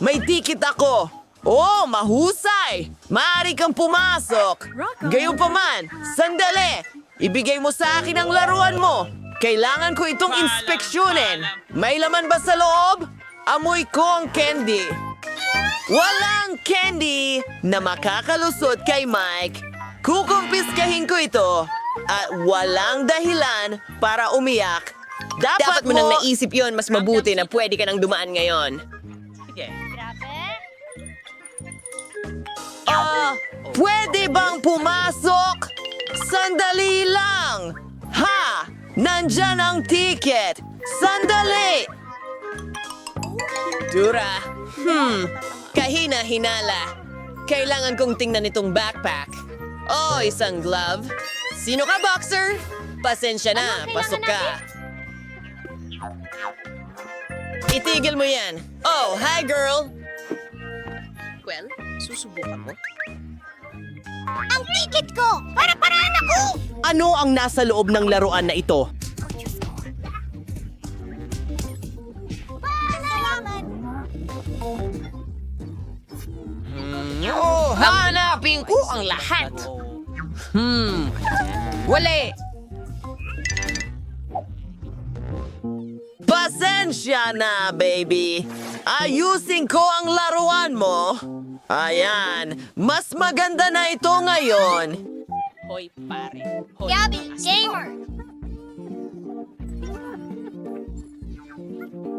May ticket ako! Oh, mahusay! Maaari kang pumasok! Gayunpaman, sandali! Ibigay mo sa akin ang laruan mo! Kailangan ko itong inspeksyonin! May laman ba sa loob? Amoy ko ang candy! Walang candy na makakalusot kay Mike! Kukumpiskahin ko ito! At walang dahilan para umiyak! Dapat mo nang naisip yon, mas mabuti na pwede ka nang dumaan ngayon. Pwede bang pumasok? Sandali lang! Ha! Nandyan ang ticket! Sandali! Dura. Kahina-hinala. Kailangan kong tingnan itong backpack. Oh, isang glove. Sino ka, boxer? Pasensya na, pasok ka. Itigil mo yan. Oh, hi, girl. Well, susubukan mo. Ang ticket ko! Para-paraan ako! Ano ang nasa loob ng laruan na ito? Salamat! Oh, hanapin ko ang lahat. Wala. Pasensya na, baby. Ayusin ko ang laruan mo. Ayan, mas maganda na ito ngayon. Hoy, pare. Hoy. Gabby, gamer!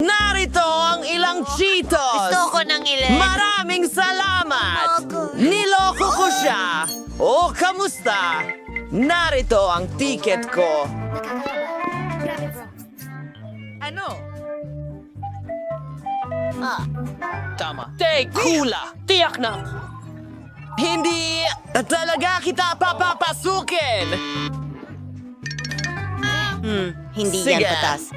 Narito ang ilang Cheetos. Gusto ko ng ilan. Maraming salamat. Ogo. Niloko ko siya. O, kamusta? Narito ang ticket ko. Grabe, bro. Ano? Tama. Take hula. Tiyak na. Hindi talaga kita papapasukin. Hindi Sige. yan patas.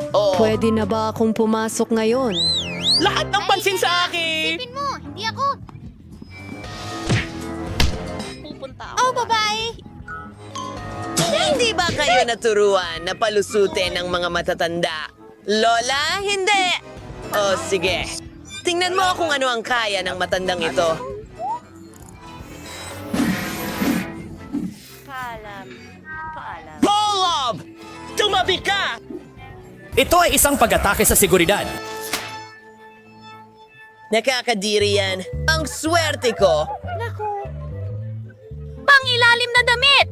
Oh. Pwede na ba akong pumasok ngayon? Lahat ng pansin sa akin. Isipin mo, hindi ako. Oh, babae! Hindi ba kayo naturuan na palusutin ng mga matatanda? Lola, hindi! O sige, tingnan mo kung ano ang kaya ng matandang ito. Polob! Tumabi ka! Ito ay isang pag-atake sa seguridad. Nakakadiri yan. Ang swerte ko. Pangilalim na damit!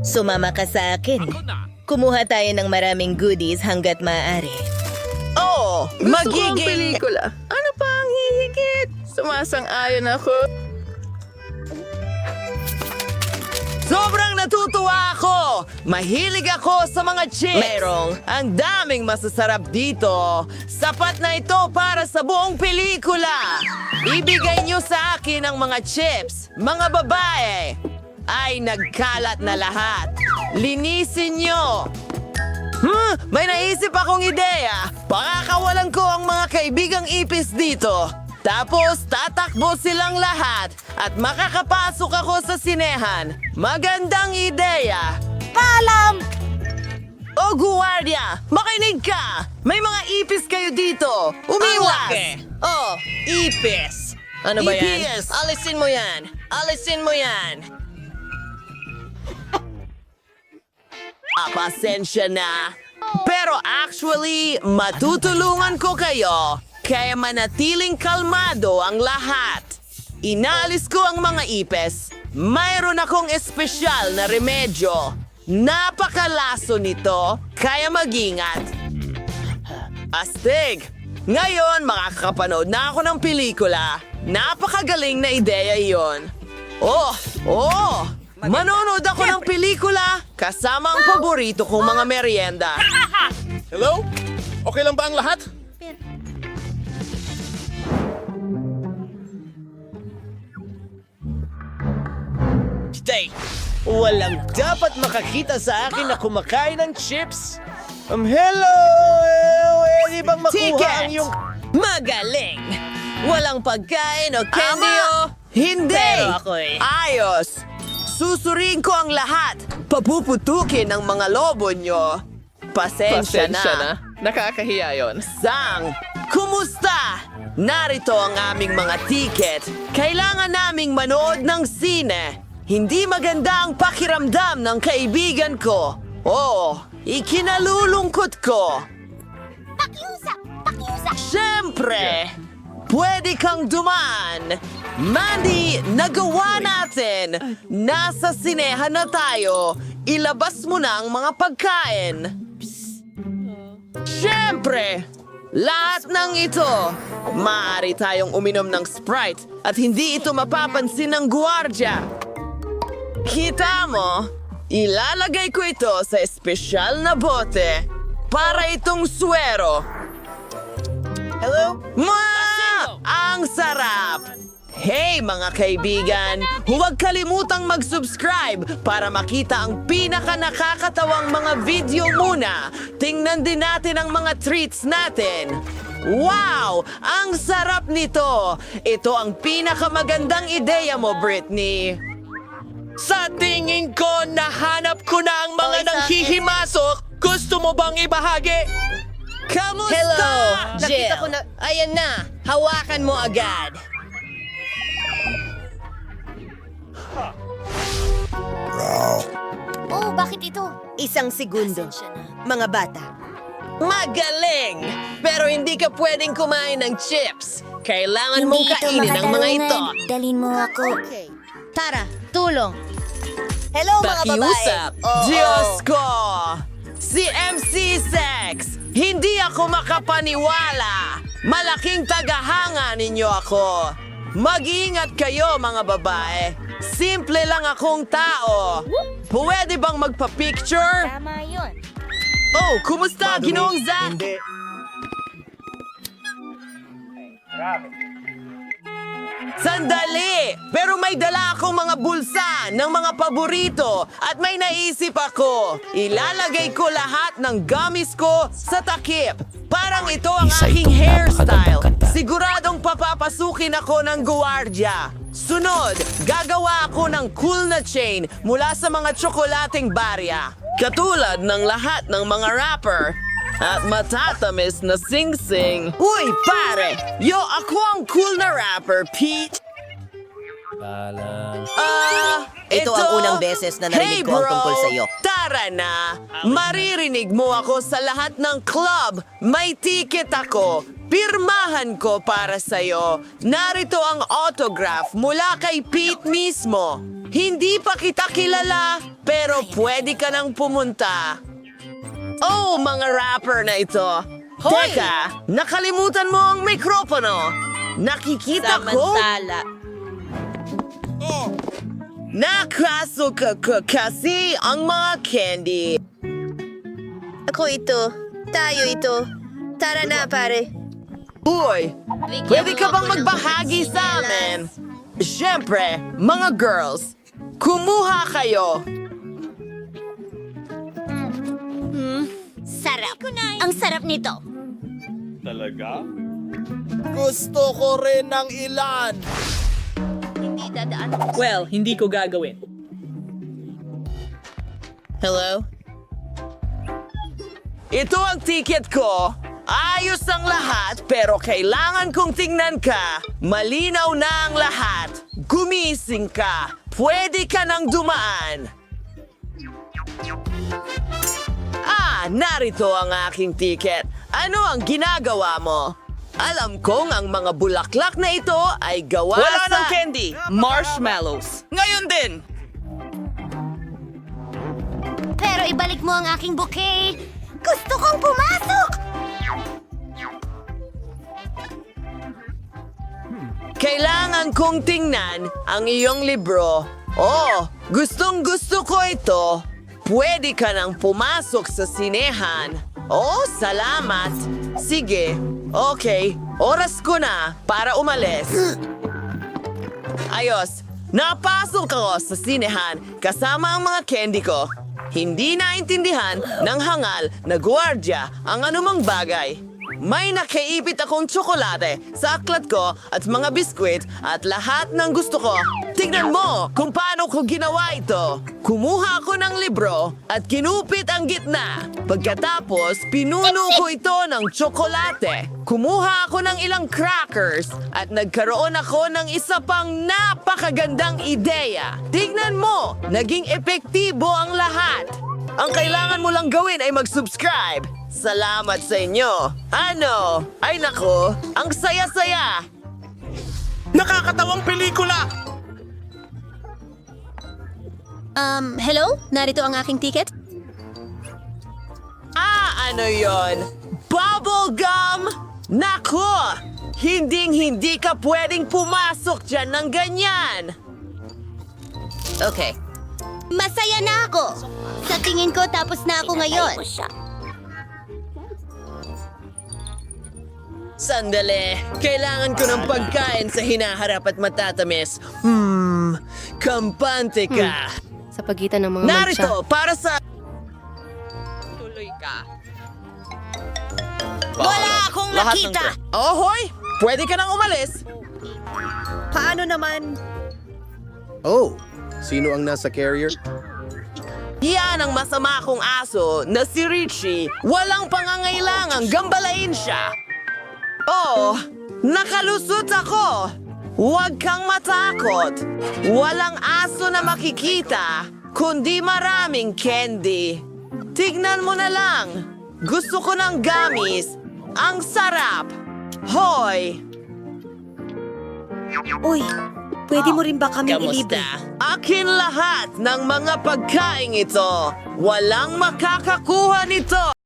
Sumama ka sa akin. Kumuha tayo ng maraming goodies hanggat maaari. Oh, magiging... pelikula. Ano pa ang hihigit? Sumasang-ayon ako. Sobrang natutuwa ako! Mahilig ako sa mga chips! Merong. Ang daming masasarap dito! Sapat na ito para sa buong pelikula! Ibigay niyo sa akin ang mga chips! Mga babae! Ay, nagkalat na lahat! Linisin niyo! May naisip akong ideya! Pakakawalan ko ang mga kaibigang ipis dito! Tapos, tatakbo silang lahat at makakapasok ako sa sinehan. Magandang ideya! Paalam! O guwardia, makinig ka! May mga ipis kayo dito! Umiwas! Oh, ipis. Ano ba yan? Ipis. Alisin mo yan. Alisin mo yan. Pasensya na. Pero actually, matutulungan ko kayo. Kaya manatiling kalmado ang lahat. Inalis ko ang mga ipis. Mayroon akong espesyal na remedyo. Napakalaso nito, kaya mag-ingat. Astig! Ngayon, makakapanood na ako ng pelikula. Napakagaling na ideya yon. Oh! Manonood ako ng pelikula kasama ang paborito kong mga merienda. Hello? Okay lang ba ang lahat? Stay! Walang dapat makakita sa akin na kumakain ng chips. Hello! Pwede bang makuha ang iyong... Magaling! Walang pagkain o candy Ama! o... Hindi! Pero ako'y... Ayos! Susurin ko ang lahat. Papuputukin ang mga lobo nyo. Pasensya na. Nakakahiya yon. Sang, kumusta? Narito ang aming mga tiket. Kailangan naming manood ng sine. Hindi maganda ang pakiramdam ng kaibigan ko. Oo, ikinalulungkot ko. Pakiusap! Pakiusap! Siyempre, pwede kang dumaan. Mandy, nagawa natin. Nasa sinehan na tayo. Ilabas mo na ang mga pagkain. Siyempre, lahat ng ito. Maaari tayong uminom ng Sprite at hindi ito mapapansin ng guwardya. Kita mo, ilalagay ko ito sa espesyal na bote para itong suwero. Hello? Ang sarap! Hey mga kaibigan, huwag kalimutang mag-subscribe para makita ang pinaka nakakatawang mga video muna. Tingnan din natin ang mga treats natin. Wow! Ang sarap nito! Ito ang pinakamagandang ideya mo, Britney. Sa tingin ko, nahanap ko na ang mga Okay, sa nanghihimasok. Gusto mo bang ibahagi? Kamusta? Hello, Jill. Nakita ko na. Ayan na. Hawakan mo agad. Oh, bakit ito? Isang segundo. Pasensya na. Mga bata. Magaling! Pero hindi ka pwedeng kumain ng chips. Kailangan mong kainin ang mga ito. Dalin mo ako. Okay. Tara, tulong. Hello, mga babae. Pakiusap. Oo. Diyos ko! Si MC Sex! Hindi ako makapaniwala! Malaking tagahanga ninyo ako! Mag-iingat kayo, mga babae! Simple lang akong tao! Pwede bang magpa-picture? Tama yun. Oh, kumusta, Ginoong Zack? Sandali! Pero may dala akong mga bulsa ng mga paborito at may naisip ako. Ilalagay ko lahat ng gummies ko sa takip. Parang ito ang Isa aking itong hairstyle. napakagandang kanta. Siguradong papapasukin ako ng guwardya. Sunod, gagawa ako ng cool na chain mula sa mga tsokolating barya. Katulad ng lahat ng mga rapper. At matatamis na sing-sing. Uy, pare! Yo, ako ang cool na rapper, Pete. Ito ang unang beses na narinig ko ang tungkol sa'yo. Tara na! Maririnig mo ako sa lahat ng club. May ticket ako. Pirmahan ko para sa'yo. Narito ang autograph mula kay Pete mismo. Hindi pa kita kilala, pero pwede ka nang pumunta. Oh, mga rapper na ito. Hoy! Teka, nakalimutan mo ang mikropono. Nakikita ko. Nakasuka kasi ang mga candy. Ako ito. Tayo ito. Tara na, pare. Uy, pwede ka bang magbahagi sa amin? Siyempre, mga girls, kumuha kayo. Sarap. Ang sarap nito. Gusto ko rin ng ilan. Hindi dadaan. Well, hindi ko gagawin. Hello? Ito ang ticket ko. Ayos ang lahat, pero kailangan kong tingnan ka. Malinaw na ang lahat. Gumising ka. Pwede ka nang dumaan. Narito ang aking ticket. Ano ang ginagawa mo? Alam kong ang mga bulaklak na ito ay gawa Wala sa... ng candy! Marshmallows! Ngayon din! Pero ibalik mo ang aking bouquet. Gusto kong pumasok! Kailangan kong tingnan ang iyong libro. Oh, gustong gusto ko ito. Pwede ka nang pumasok sa sinehan. Oh, salamat. Sige, okay. Oras ko na para umalis. Ayos, napasok ako sa sinehan kasama ang mga candy ko. Hindi naintindihan ng hangal na guwardya ang anumang bagay. May nakaipit akong tsokolate sa aklat ko at mga biskwit at lahat ng gusto ko. Tingnan mo kung paano ko ginawa ito. Kumuha ako ng libro at kinupit ang gitna. Pagkatapos, pinuno ko ito ng tsokolate. Kumuha ako ng ilang crackers at nagkaroon ako ng isa pang napakagandang ideya. Tingnan mo, naging epektibo ang lahat. Ang kailangan mo lang gawin ay mag-subscribe. Salamat sa inyo. Ano? Ay nako, ang saya-saya. Nakakatawang pelikula! Hello? Narito ang aking ticket? Ano yon? Bubble gum? Nako! Hinding-hindi ka pwedeng pumasok dyan ng ganyan. Okay. Masaya na ako! Sa tingin ko, tapos na ako ngayon. Sandali. Kailangan ko ng pagkain sa hinaharap at matatamis. Kampante ka. Sa pagitan ng mga Narito, para sa... Tuloy ka. Wala akong nakita! Ohoy! Pwede ka nang umalis. Paano naman? Oh, sino ang nasa carrier? Yan ang masama kong aso na si Richie. Walang pangangailangang gambalain siya. Oh, nakalusot ako. Huwag kang matakot. Walang aso na makikita, kundi maraming candy. Tignan mo na lang. Gusto ko ng gamis. Ang sarap. Hoy! Uy, pwede mo rin ba kami ilibre? Kamusta? Akin lahat ng mga pagkain ito. Walang makakakuha nito.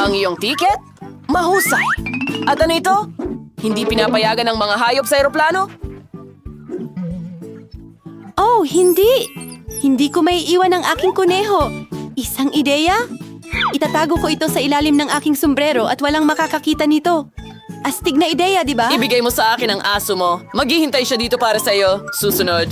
Ang iyong tiket? Mahusay. At ano ito? Hindi pinapayagan ng mga hayop sa eroplano? Oh, hindi! Hindi ko may iwan ang aking kuneho. Isang ideya? Itatago ko ito sa ilalim ng aking sombrero at walang makakakita nito. Astig na ideya, di ba? Ibigay mo sa akin ang aso mo. Maghihintay siya dito para sa'yo. Susunod.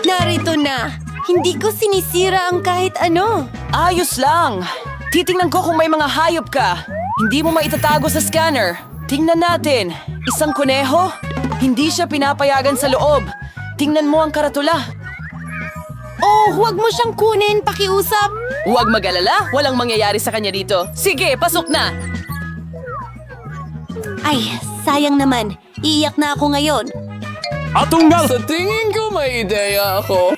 Narito na! Hindi ko sinisira ang kahit ano. Ayos lang. Titingnan ko kung may mga hayop ka. Hindi mo maitatago sa scanner. Tingnan natin. Isang kuneho? Hindi siya pinapayagan sa loob. Tingnan mo ang karatula. Oh, huwag mo siyang kunin, pakiusap. Huwag mag-alala. Walang mangyayari sa kanya dito. Sige, pasok na. Ay, sayang naman. Iiyak na ako ngayon. Sa tingin ko may ideya ako.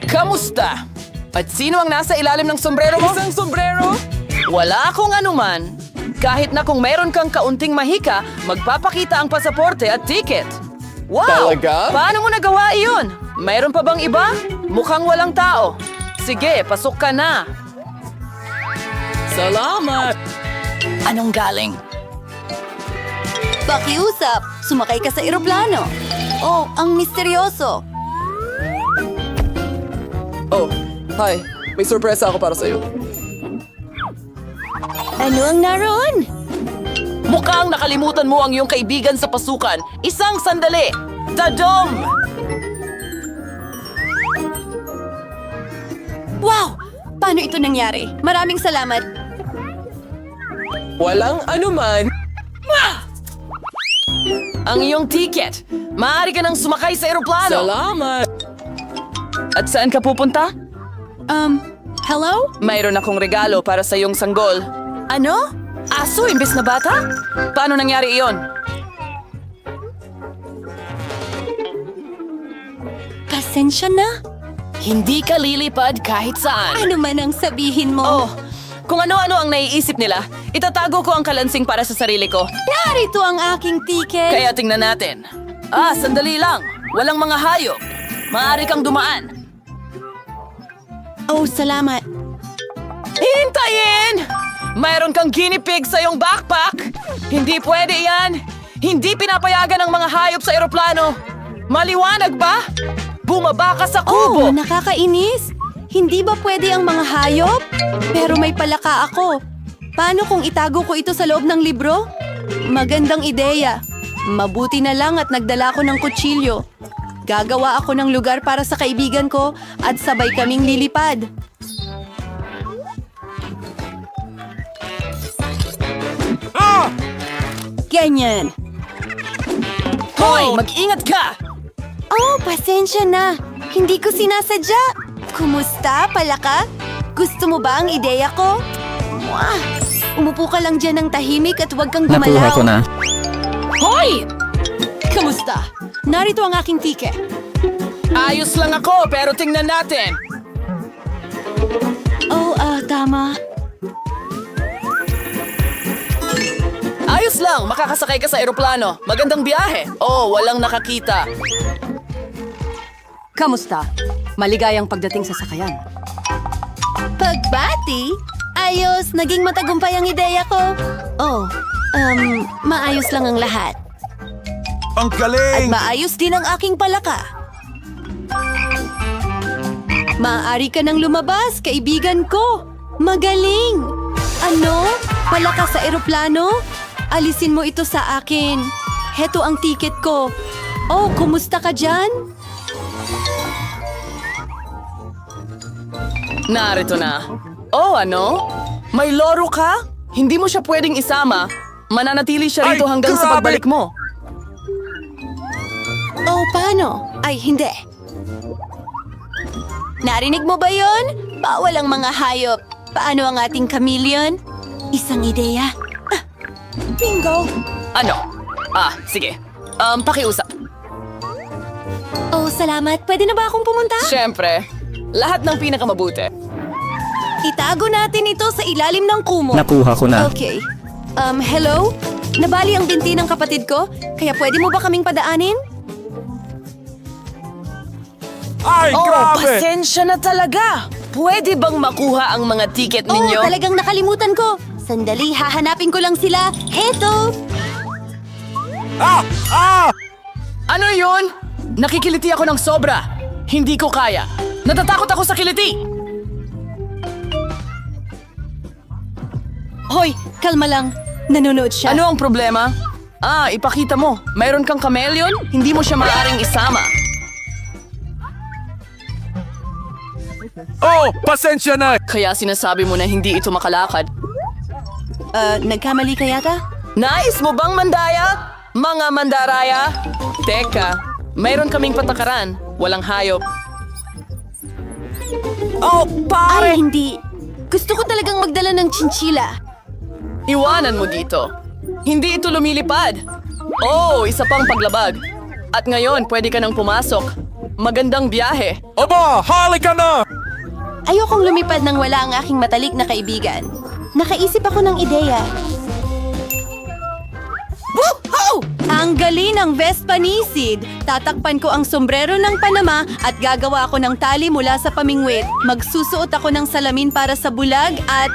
Kamusta? At sino ang nasa ilalim ng sombrero mo? Isang sombrero? Wala akong anuman. Kahit na kung mayroon kang kaunting mahika, magpapakita ang pasaporte at ticket. Wow! Talaga? Paano mo nagawa iyon? Mayroon pa bang iba? Mukhang walang tao. Sige, pasok ka na. Salamat! Anong galing? Pakiusap, sumakay ka sa eroplano. Oh, ang misteryoso. Oh, hi. May sorpresa ako para sa'yo. Ano ang naroon? Mukhang nakalimutan mo ang iyong kaibigan sa pasukan. Isang sandali! Dadom! Wow! Paano ito nangyari? Maraming salamat. Walang anuman. Ang iyong ticket. Maaari ka nang sumakay sa eroplano. Salamat! At saan ka pupunta? Hello? Mayroon akong regalo para sa iyong sanggol. Ano? Aso imbes na bata? Paano nangyari iyon? Pasensya na. Hindi ka lilipad kahit saan. Ano man ang sabihin mo? Oh, kung ano-ano ang naiisip nila, itatago ko ang kalansing para sa sarili ko. Narito ang aking ticket. Kaya tingnan natin. Sandali lang. Walang mga hayop. Maaari kang dumaan. Oh, salamat. Hintayin! Mayroon kang guinea pig sa iyong backpack. Hindi pwede yan. Hindi pinapayagan ng mga hayop sa eroplano. Maliwanag ba? Bumaba ka sa Oh, kubo. nakakainis. Hindi ba pwede ang mga hayop? Pero may palaka ako. Paano kung itago ko ito sa loob ng libro? Magandang ideya. Mabuti na lang at nagdala ko ng kutsilyo. Gagawa ako ng lugar para sa kaibigan ko at sabay kaming lilipad. Ganyan. Hoy, mag-ingat ka! Oh, pasensya na. Hindi ko sinasadya. Kumusta, palaka? Gusto mo ba ang ideya ko? Mwah! Umupo ka lang dyan ng tahimik at huwag kang gumalaw. Hoy! Kamusta? Narito ang aking tiket. Ayos lang ako, pero tingnan natin. Oh, tama. Ayos lang, makakasakay ka sa eroplano. Magandang biyahe. Oh, walang nakakita. Kamusta? Maligayang pagdating sa sakayan. Pagbati? Ayos, naging matagumpay ang ideya ko. Oh, maayos lang ang lahat. Ang At galing! maayos din ang aking palaka. Maaari ka nang lumabas, kaibigan ko. Magaling! Ano? Palaka sa eroplano? Alisin mo ito sa akin. Heto ang tiket ko. Oh, kumusta ka dyan? Narito na. Oh, ano? May loro ka? Hindi mo siya pwedeng isama. Mananatili siya rito Ay, hanggang sa grabe! pagbalik mo. Oh, paano? Ay, hindi. Narinig mo ba yon? Bawal ang mga hayop. Paano ang ating chameleon? Isang ideya. Bingo! Ano? Sige. Pakiusap. Oh, salamat. Pwede na ba akong pumunta? Siyempre, lahat ng pinakamabuti. Itago natin ito sa ilalim ng kumo. Nakuha ko na. Okay. Hello? Nabali ang binti ng kapatid ko, kaya pwede mo ba kaming padaanin? Ay, Oh, grabe! pasensya na talaga. Pwede bang makuha ang mga tiket ninyo? Oh, talagang nakalimutan ko. Sandali, hahanapin ko lang sila. Heto! Ano yun? Nakikiliti ako ng sobra. Hindi ko kaya. Natatakot ako sa kiliti. Hoy, kalma lang. Nanonood siya. Ano ang problema? Ipakita mo. Mayroon kang chameleon? Hindi mo siya maaaring isama. Oh, pasensya na! Kaya sinasabi mo na hindi ito makalakad. Nagkamali ka yata? Nais mo bang mandaya? Mga mandaraya? Teka, mayroon kaming patakaran. Walang hayop. Oh, Ay, pare! hindi. Gusto ko talagang magdala ng chinchila. Iwanan mo dito. Hindi ito lumilipad. Oh, isa pang paglabag. At ngayon, pwede ka nang pumasok. Magandang biyahe. Aba, halika na! Ayokong lumipad nang wala ang aking matalik na kaibigan. Nakaisip ako ng ideya. Woohoo! Ang galing ng Vespa Nisid. Tatakpan ko ang sombrero ng Panama at gagawa ako ng tali mula sa pamingwit. Magsusuot ako ng salamin para sa bulag at...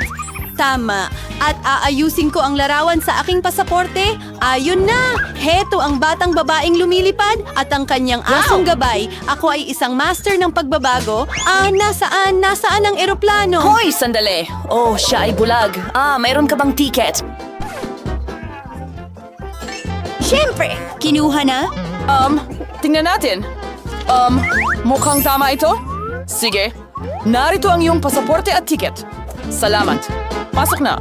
Tama. At aayusin ko ang larawan sa aking pasaporte. Ayun na! Heto ang batang babaeng lumilipad at ang kanyang asong gabay. Ako ay isang master ng pagbabago. Nasaan? Nasaan ang eroplano? Hoy, sandali. Oh, siya ay bulag. Mayroon ka bang ticket? Siyempre! Kinuha na? Tingnan natin. Mukhang tama ito? Sige. Narito ang iyong pasaporte at ticket. Salamat. Pasok na.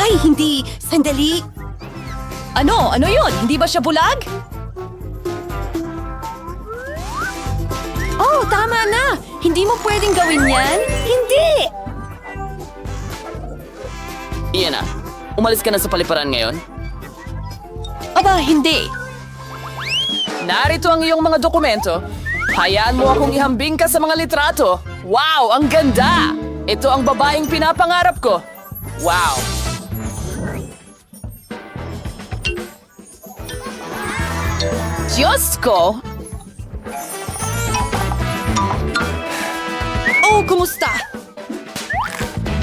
Ay, hindi. Sandali. Ano? Ano yun? Hindi ba siya bulag? Oh, tama na. Hindi mo pwedeng gawin yan? Hindi! Iyan na. Umalis ka na sa paliparan ngayon. Aba, hindi. Narito ang iyong mga dokumento. Hayaan mo akong ihambing ka sa mga litrato. Wow, ang ganda! Ito ang babaeng pinapangarap ko. Wow. Diyos ko! Oh, kumusta?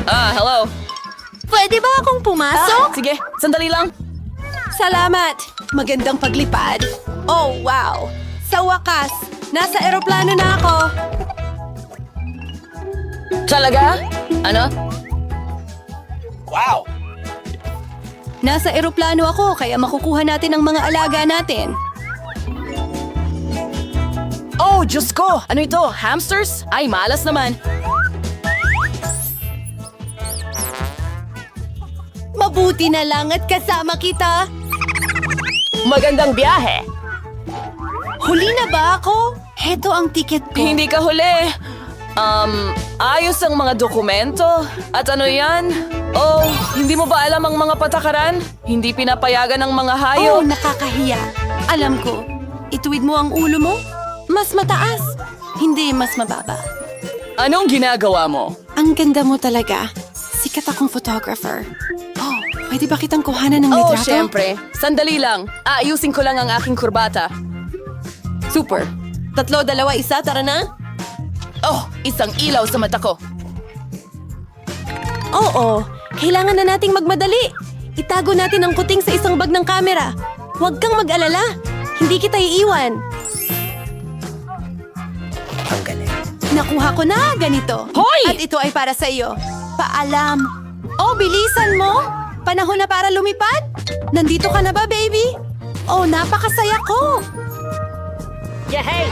Hello. Pwede ba akong pumasok? Sige, sandali lang. Salamat. Magandang paglipad. Oh, wow. Sa wakas, nasa eroplano na ako. Talaga? Ano? Wow! Nasa eroplano ako, kaya makukuha natin ang mga alaga natin. Oh, Diyos ko! Ano ito? Hamsters? Ay, malas naman. Mabuti na lang at kasama kita. Magandang biyahe! Huli na ba ako? Heto ang tiket ko. Hindi ka huli. Ayos ang mga dokumento. At ano yan? Oh, hindi mo ba alam ang mga patakaran? Hindi pinapayagan ng mga Oh, hayop. nakakahiya. Alam ko. Ituwid mo ang ulo mo? Mas mataas. Hindi mas mababa. Anong ginagawa mo? Ang ganda mo talaga. Sikat akong photographer. Oh, pwede ba kitang kuhanan ng Oh, litrato? syempre. Sandali lang. Aayusin ko lang ang aking kurbata. Super. 3, 2, 1, tara na? Oh, isang ilaw sa mata ko. Oo, kailangan na nating magmadali. Itago natin ang kuting sa isang bag ng kamera. Huwag kang mag-alala. Hindi kita iiwan. Ang galing. Nakuha ko na ganito. Hoy! At ito ay para sa iyo. Paalam. Oh, bilisan mo. Panahon na para lumipad. Nandito ka na ba, baby? Oh, napakasaya ko. Yehey!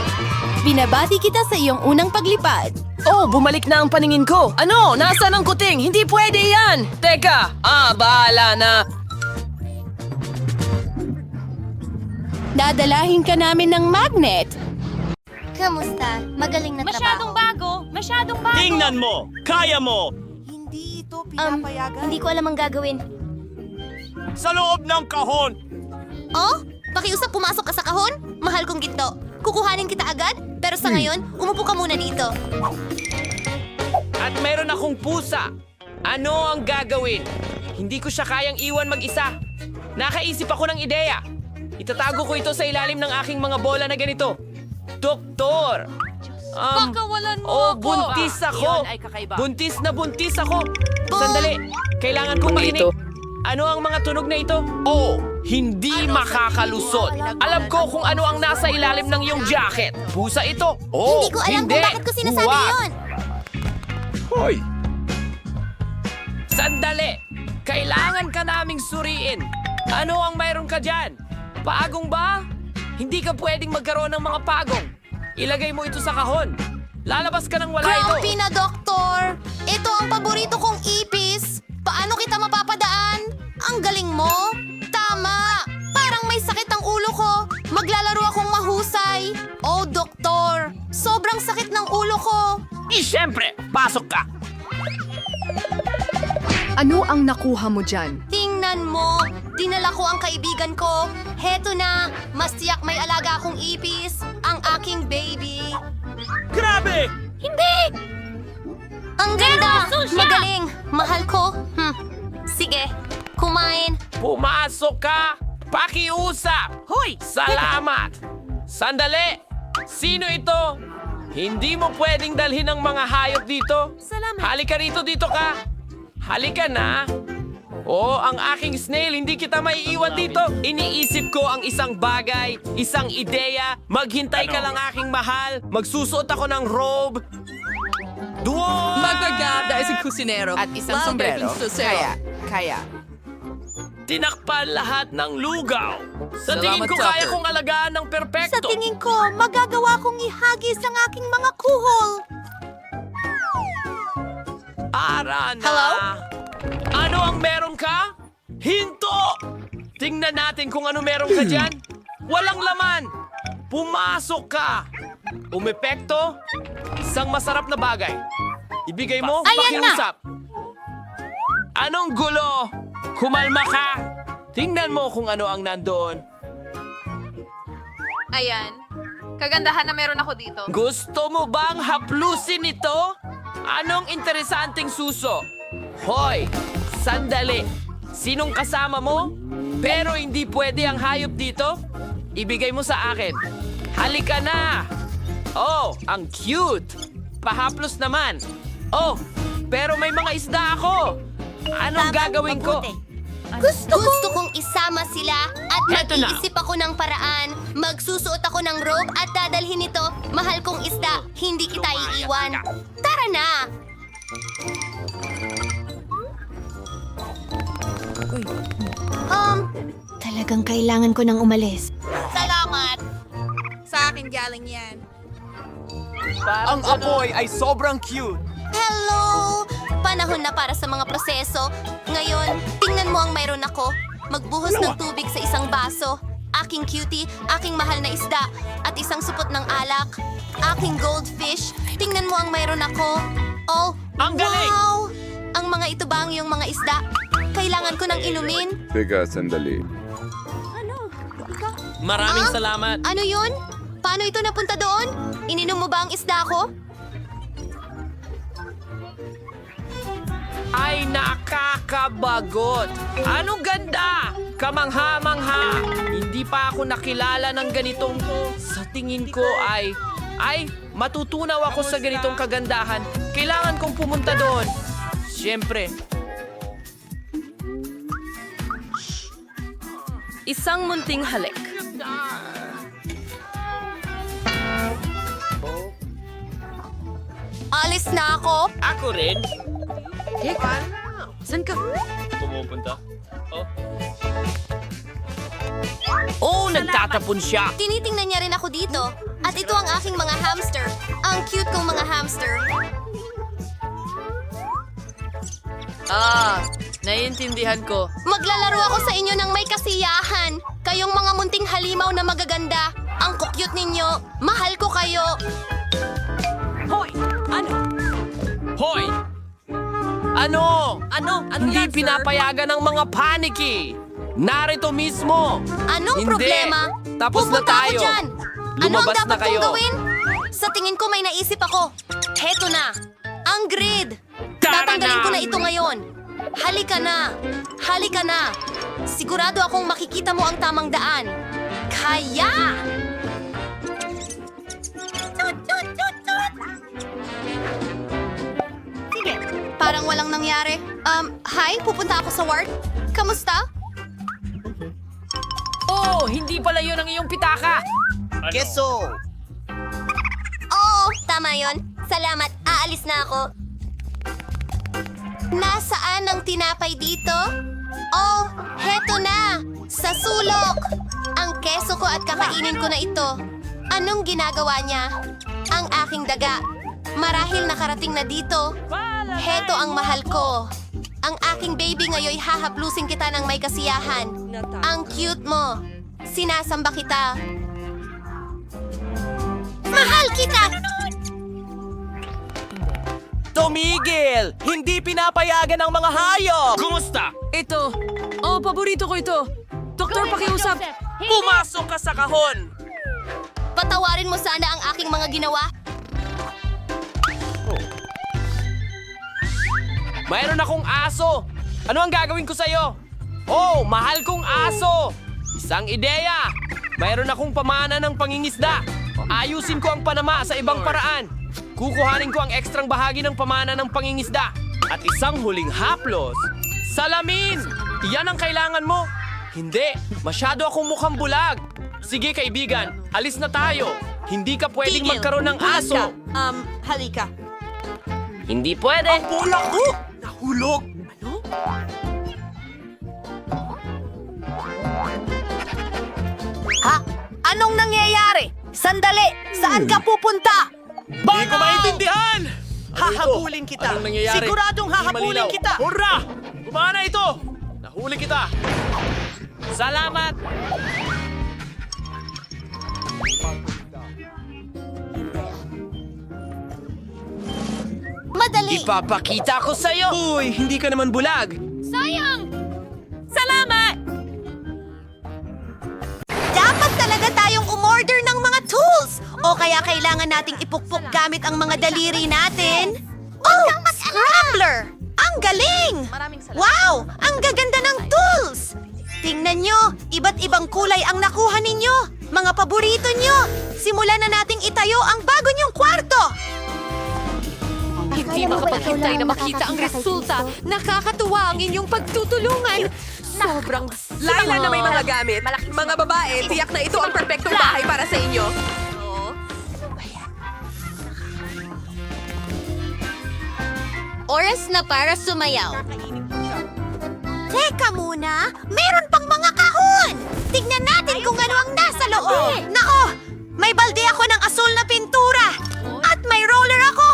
Binabati kita sa iyong unang paglipad. Oh, bumalik na ang paningin ko. Ano? Nasaan ang kuting? Hindi pwede yan! Teka! Bahala na. Dadalahin ka namin ng magnet. Kamusta? Magaling na trabaho. Masyadong bago. Tingnan mo! Kaya mo! Hindi ito Hindi ko alam ang gagawin. Sa loob ng kahon! Oh? Pakiusap pumasok ka sa kahon? Mahal kong ginto. Kukuhanin kita agad? Pero sa ngayon, umupo ka muna dito. At meron akong pusa. Ano ang gagawin? Hindi ko siya kayang iwan mag-isa. Nakaisip ako ng ideya. Itatago ko ito sa ilalim ng aking mga bola na ganito. Doktor! Pagkawalan mo Oh, ako. buntis ako! Iyon ay kakaiba. Buntis ako! Sandali, kailangan kong marinig. Ito. Ano ang mga tunog na ito? Oh, hindi makakalusot. Alam ko kung ano ang nasa ilalim ng iyong jacket. Pusa ito. Oh, Hindi ko alam kung bakit ko sinasabi Huwag. yun. Hoy! Sandali! Kailangan ka naming suriin. Ano ang mayroon ka dyan? Paagong ba? Hindi ka pwedeng magkaroon ng mga pagong. Ilagay mo ito sa kahon. Lalabas ka nang wala ito. Grumpy na, Doktor. Ito ang paborito kong ipis. Paano kita mapapadaan? Ang galing mo. Tama. Parang may sakit ang ulo ko. Maglalaro akong mahusay. Oh, Doktor. Sobrang sakit ng ulo ko. Siyempre, pasok ka. Ano ang nakuha mo dyan? Tingnan mo. Dinala ko ang kaibigan ko. Heto na. Mas tiyak may alaga akong ipis. Ang aking baby. Grabe! Hindi! Ang ganda! Magaling! Mahal ko. Sige, kumain. Pumasok ka. Pakiusap. Hoy! Salamat. Sandali. Sino ito? Hindi mo pwedeng dalhin ang mga hayop dito. Salamat. Halika rito, dito ka. Halika na. Oh, ang aking snail, hindi kita maiiwan dito. Iniisip ko ang isang bagay, isang ideya. Maghintay ka lang aking mahal. Magsusuot ako ng robe. Duwa! Magaganda isang kusinero. At isang sombrero. Kaya. Tinakpan lahat ng lugaw. Sa tingin Salamat, ko kaya Tucker. kong alagaan ng perpekto. Sa tingin ko, magagawa kong ihagis ang aking mga kuhol. Ara na. Hello? Ano ang meron ka? Hinto! Tingnan natin kung ano meron ka dyan. Walang laman. Pumasok ka. Umepekto? Isang masarap na bagay. Ibigay mo, Ayan na. pakiusap. Anong gulo? Kumalma ka. Tingnan mo kung ano ang nandoon. Ayan. Kagandahan na meron ako dito. Gusto mo bang haplusin ito? Anong interesanteng suso? Hoy, sandali. Sinong kasama mo? Pero hindi pwede ang hayop dito? Ibigay mo sa akin. Halika na! Oh, ang cute! Pahaplos naman. Oh, pero may mga isda ako. Anong gagawin ko? Gusto kong isama sila at Eto na. mag-iisip ako ng paraan. Magsusuot ako ng robe at dadalhin ito. Mahal kong isda, hindi kita iiwan. Tara na! Talagang kailangan ko nang umalis. Salamat! Sa akin galing yan. Ang apoy ay sobrang cute! Hello! Panahon na para sa mga proseso. Ngayon, tingnan mo ang mayroon ako. Magbuhos ng tubig sa isang baso. aking cutie, aking mahal na isda, at isang supot ng alak. Aking goldfish, tingnan mo ang mayroon ako. Oh, Ang galing! wow! Ang mga ito ba ang iyong mga isda? Kailangan ko ng inumin. Teka, sandali. Maraming Ah? salamat. Ano yun? Paano ito napunta doon? Ininom mo ba ang isda ko? Ay, nakakabagot! Anong ganda! Kamangha-mangha! Hindi pa ako nakilala ng ganitong... Sa tingin ko ay matutunaw ako sa ganitong kagandahan. Kailangan kong pumunta doon. Siyempre. Isang munting halik. Alis na ako. Ako rin. Saan ka? Pumupunta. Oh, nagtatapon siya. Tinitingnan niya rin ako dito. At ito ang aking mga hamster. Ang cute kong mga hamster. Naiintindihan ko. Maglalaro ako sa inyo ng may kasiyahan. Kayong mga munting halimaw na magaganda. Ang kukyut ninyo. Mahal ko kayo. Hoy! Ano? Hindi pinapayagan ng mga paniki. Narito mismo. Anong Hindi. problema? Tapos na Pupunta tayo. ako dyan. Ano ang Lumabas na dapat kayo. kong gawin? Sa tingin ko may naisip ako. Heto na. Ang grid. Tara Tatanggalin na. ko na ito ngayon. Halika na. Halika na. Sigurado akong makikita mo ang tamang daan. Kaya! Sige. Parang walang nangyari. Hi, pupunta ako sa ward. Kamusta? Oh, hindi pala yun ang iyong pitaka. Keso. Oo, tama yon. Salamat, aalis na ako. Nasaan ang tinapay dito? Oh, heto na! Sa sulok! Ang keso ko at kakainin ko na ito. Anong ginagawa niya? Ang aking daga. Marahil nakarating na dito. Heto ang mahal ko. Ang aking baby ngayon hahaplusin kita ng may kasiyahan. Ang cute mo. Sinasamba kita. Mahal kita! Tumigil! Hindi pinapayagan ng mga hayop! Kumusta? Ito. Oh, paborito ko ito. Doktor, pakiusap. Pumasok ka sa kahon! Patawarin mo sana ang aking mga ginawa. Mayroon akong aso! Ano ang gagawin ko sa'yo? Oh, mahal kong aso! Isang ideya! Mayroon akong pamana ng pangingisda. Ayusin ko ang panama sa ibang paraan. Kukuhanin ko ang ekstrang bahagi ng pamana ng pangingisda. At isang huling haplos. Salamin! Iyan ang kailangan mo. Hindi, masyado akong mukhang bulag. Sige kaibigan, alis na tayo. Hindi ka pwedeng magkaroon ng aso. Halika. Hindi pwede. Ang bulak ko! Nahulog. Ano? Ha? Anong nangyayari? Sandali! Saan ka pupunta? Hindi ko maintindihan! Hahabulin kita. Anong nangyayari? Siguradong hahabulin Hindi kita. malinaw. Hurra! Gumana ito! Nahuli kita! Salamat! Madali! Ipapakita ko sa'yo! Uy, hindi ka naman bulag! Sayang! Salamat! Dapat talaga tayong umorder ng mga tools! O kaya kailangan nating ipukpok gamit ang mga daliri natin? Oh! Scrambler! Ang galing! Wow! Ang gaganda ng tools! Tingnan nyo! Iba't ibang kulay ang nakuha ninyo! Mga paborito nyo! Simulan na nating itayo ang bago nyong kwarto! Hindi makapaghintay na makita ang resulta. Nakakatuwa ang inyong pagtutulungan. Sobrang Laila na may mga gamit. Mga babae, tiyak na ito ang perpektong bahay para sa inyo. Oras na para sumayaw. Teka muna, meron pang mga kahon! Tignan natin kung ano ang nasa loob! Nako! May balde ako ng asul na pintura! At may roller ako!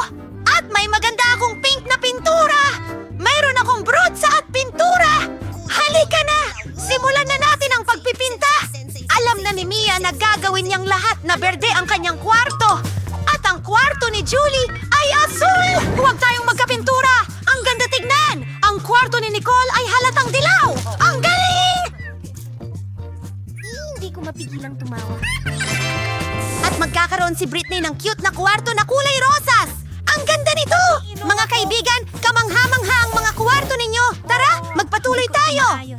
At may maganda akong pink na pintura! Mayroon akong broadsa at pintura! Halika na! Simulan na natin ang pagpipinta! Alam na na berde ang kanyang kwarto. At ang kwarto ni Julie ay asul! Huwag tayong magkapintura! Ang ganda tignan! Ang kwarto ni Nicole ay halatang dilaw! Ang galing! Hindi ko mapigilang tumawa. At magkakaroon si Britney ng cute na kwarto na kulay rosas! Ang ganda nito! Mga kaibigan, kamangha-mangha ang mga kwarto ninyo! Tara, magpatuloy tayo!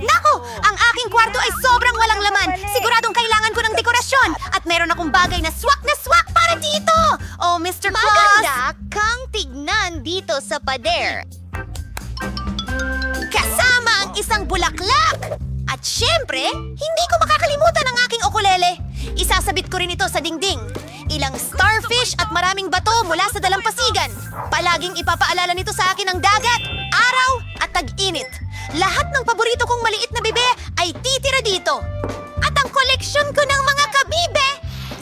Nako! Ang aking kwarto ay sobrang walang laman! Siguradong kailangan ko ng dekorasyon! At meron akong bagay na swak para dito! Oh, Mr. Claus! Maganda kang tignan dito sa pader! Kasama ang isang bulaklak! At syempre, hindi ko makakalimutan ang aking ukulele. Isasabit ko rin ito sa dingding. Ilang starfish at maraming bato mula sa dalampasigan. Palaging ipapaalala nito sa akin ang dagat, araw at tag-init. Lahat ng paborito kong maliit na bibe ay titira dito. At ang koleksyon ko ng mga kabibe,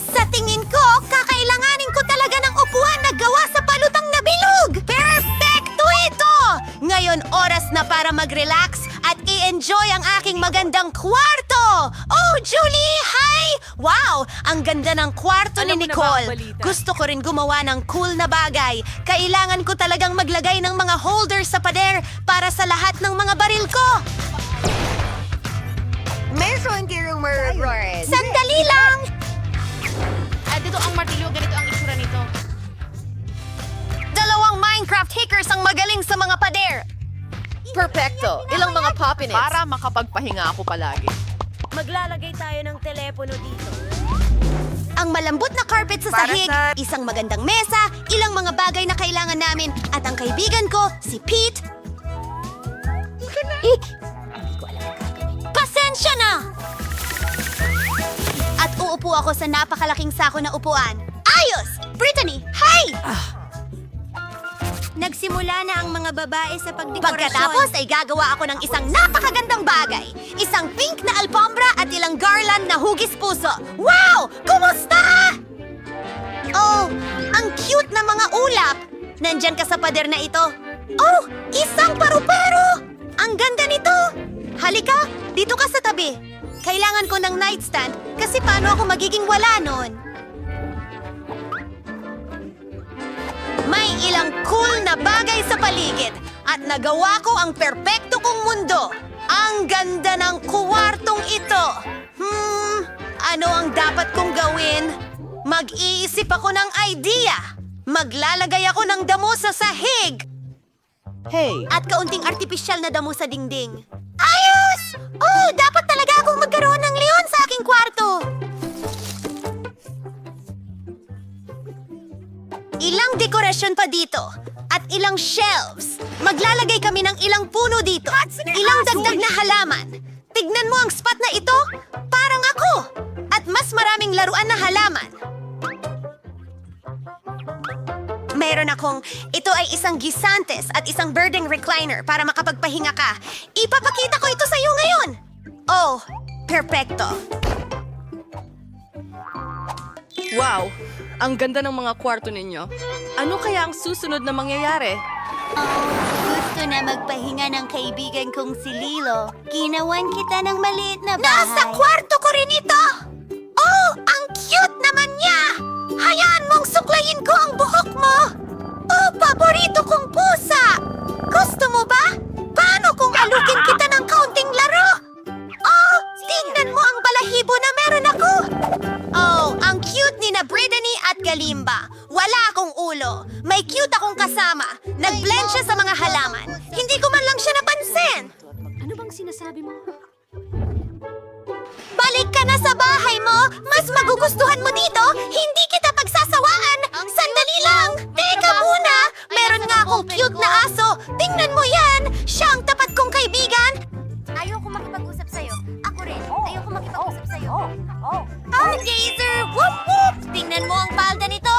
sa tingin ko, kakailanganin ko talaga ng upuan na gawa sa palutang na bilog. Perfecto ito! Ngayon oras na para mag-relax at i-enjoy ang aking magandang kwarto! Oh, Julie! Hi! Wow! Ang ganda ng kwarto ni Nicole. Gusto ko rin gumawa ng cool na bagay. Kailangan ko talagang maglagay ng mga holder sa pader para sa lahat ng mga baril ko. Sandali lang! Dito ang martilyo, ganito ang itsura nito. Dalawang Minecraft hackers ang magaling sa mga pader. Perfecto. Ilang mga poppinets. Para makapagpahinga ako palagi. Maglalagay tayo ng telepono dito. Ang malambot na carpet sa sahig, isang magandang mesa, ilang mga bagay na kailangan namin, at ang kaibigan ko, si Pete. Pasensya na! At uupo ako sa napakalaking sako na upuan. Ayos! Brittany, hi! Nagsimula na ang mga babae sa pagdekorasyon. Pagkatapos ay gagawa ako ng isang napakagandang bagay. Isang pink na alfombra at ilang garland na hugis puso. Wow! Kumusta? Oh, ang cute na mga ulap. Nandyan ka sa pader na ito. Oh, isang paru-paro! Ang ganda nito! Halika, dito ka sa tabi. Kailangan ko ng nightstand kasi paano ako magiging wala nun? May ilang cool na bagay sa paligid at nagawa ko ang perpekto kong mundo. Ang ganda ng kuwartong ito. Ano ang dapat kong gawin? Mag-iisip ako ng idea. Maglalagay ako ng damo sa sahig. Hey! At kaunting artipisyal na damo sa dingding. Ayos! Oh, dapat talaga akong magkaroon ng leon sa aking kwarto. Ilang dekorasyon pa dito. At ilang shelves. Maglalagay kami ng ilang puno dito. Ilang dagdag na halaman. Tignan mo ang spot na ito. Parang ako. At mas maraming laruan na halaman. Meron akong, ito ay isang gisantes at isang birding recliner para makapagpahinga ka. Ipapakita ko ito sa iyo ngayon. Oh, perfecto. Wow! Ang ganda ng mga kwarto ninyo. Ano kaya ang susunod na mangyayari? Gusto na magpahinga ng kaibigan kong si Lilo. Ginawan kita ng maliit na bahay. Nasa kwarto ko rin ito! Oh, ang cute naman niya! Hayaan mong suklayin ko ang buhok mo! Oh, paborito kong pusa! Gusto mo ba? Paano kung alukin kita ng kaunting laro? Oh, tingnan mo ang balahibo na meron ako! Oh, ang cute ni na Brittany at Galimba. Wala akong ulo. May cute akong kasama. Nag-blend siya sa mga halaman. Hindi ko man lang siya napansin. Ano bang sinasabi mo? Balik ka na sa bahay mo! Mas magugustuhan mo dito! Hindi kita pagsasawaan! Sandali lang! Teka muna! Meron nga akong cute na aso! Tingnan mo yan! Siya ang tapat kong kaibigan! Ayoko makipag-usap sa'yo. Ako rin. Ayoko makipag-usap sa'yo. Oh, Gazer! Whoop whoop! Tingnan mo ang palda nito!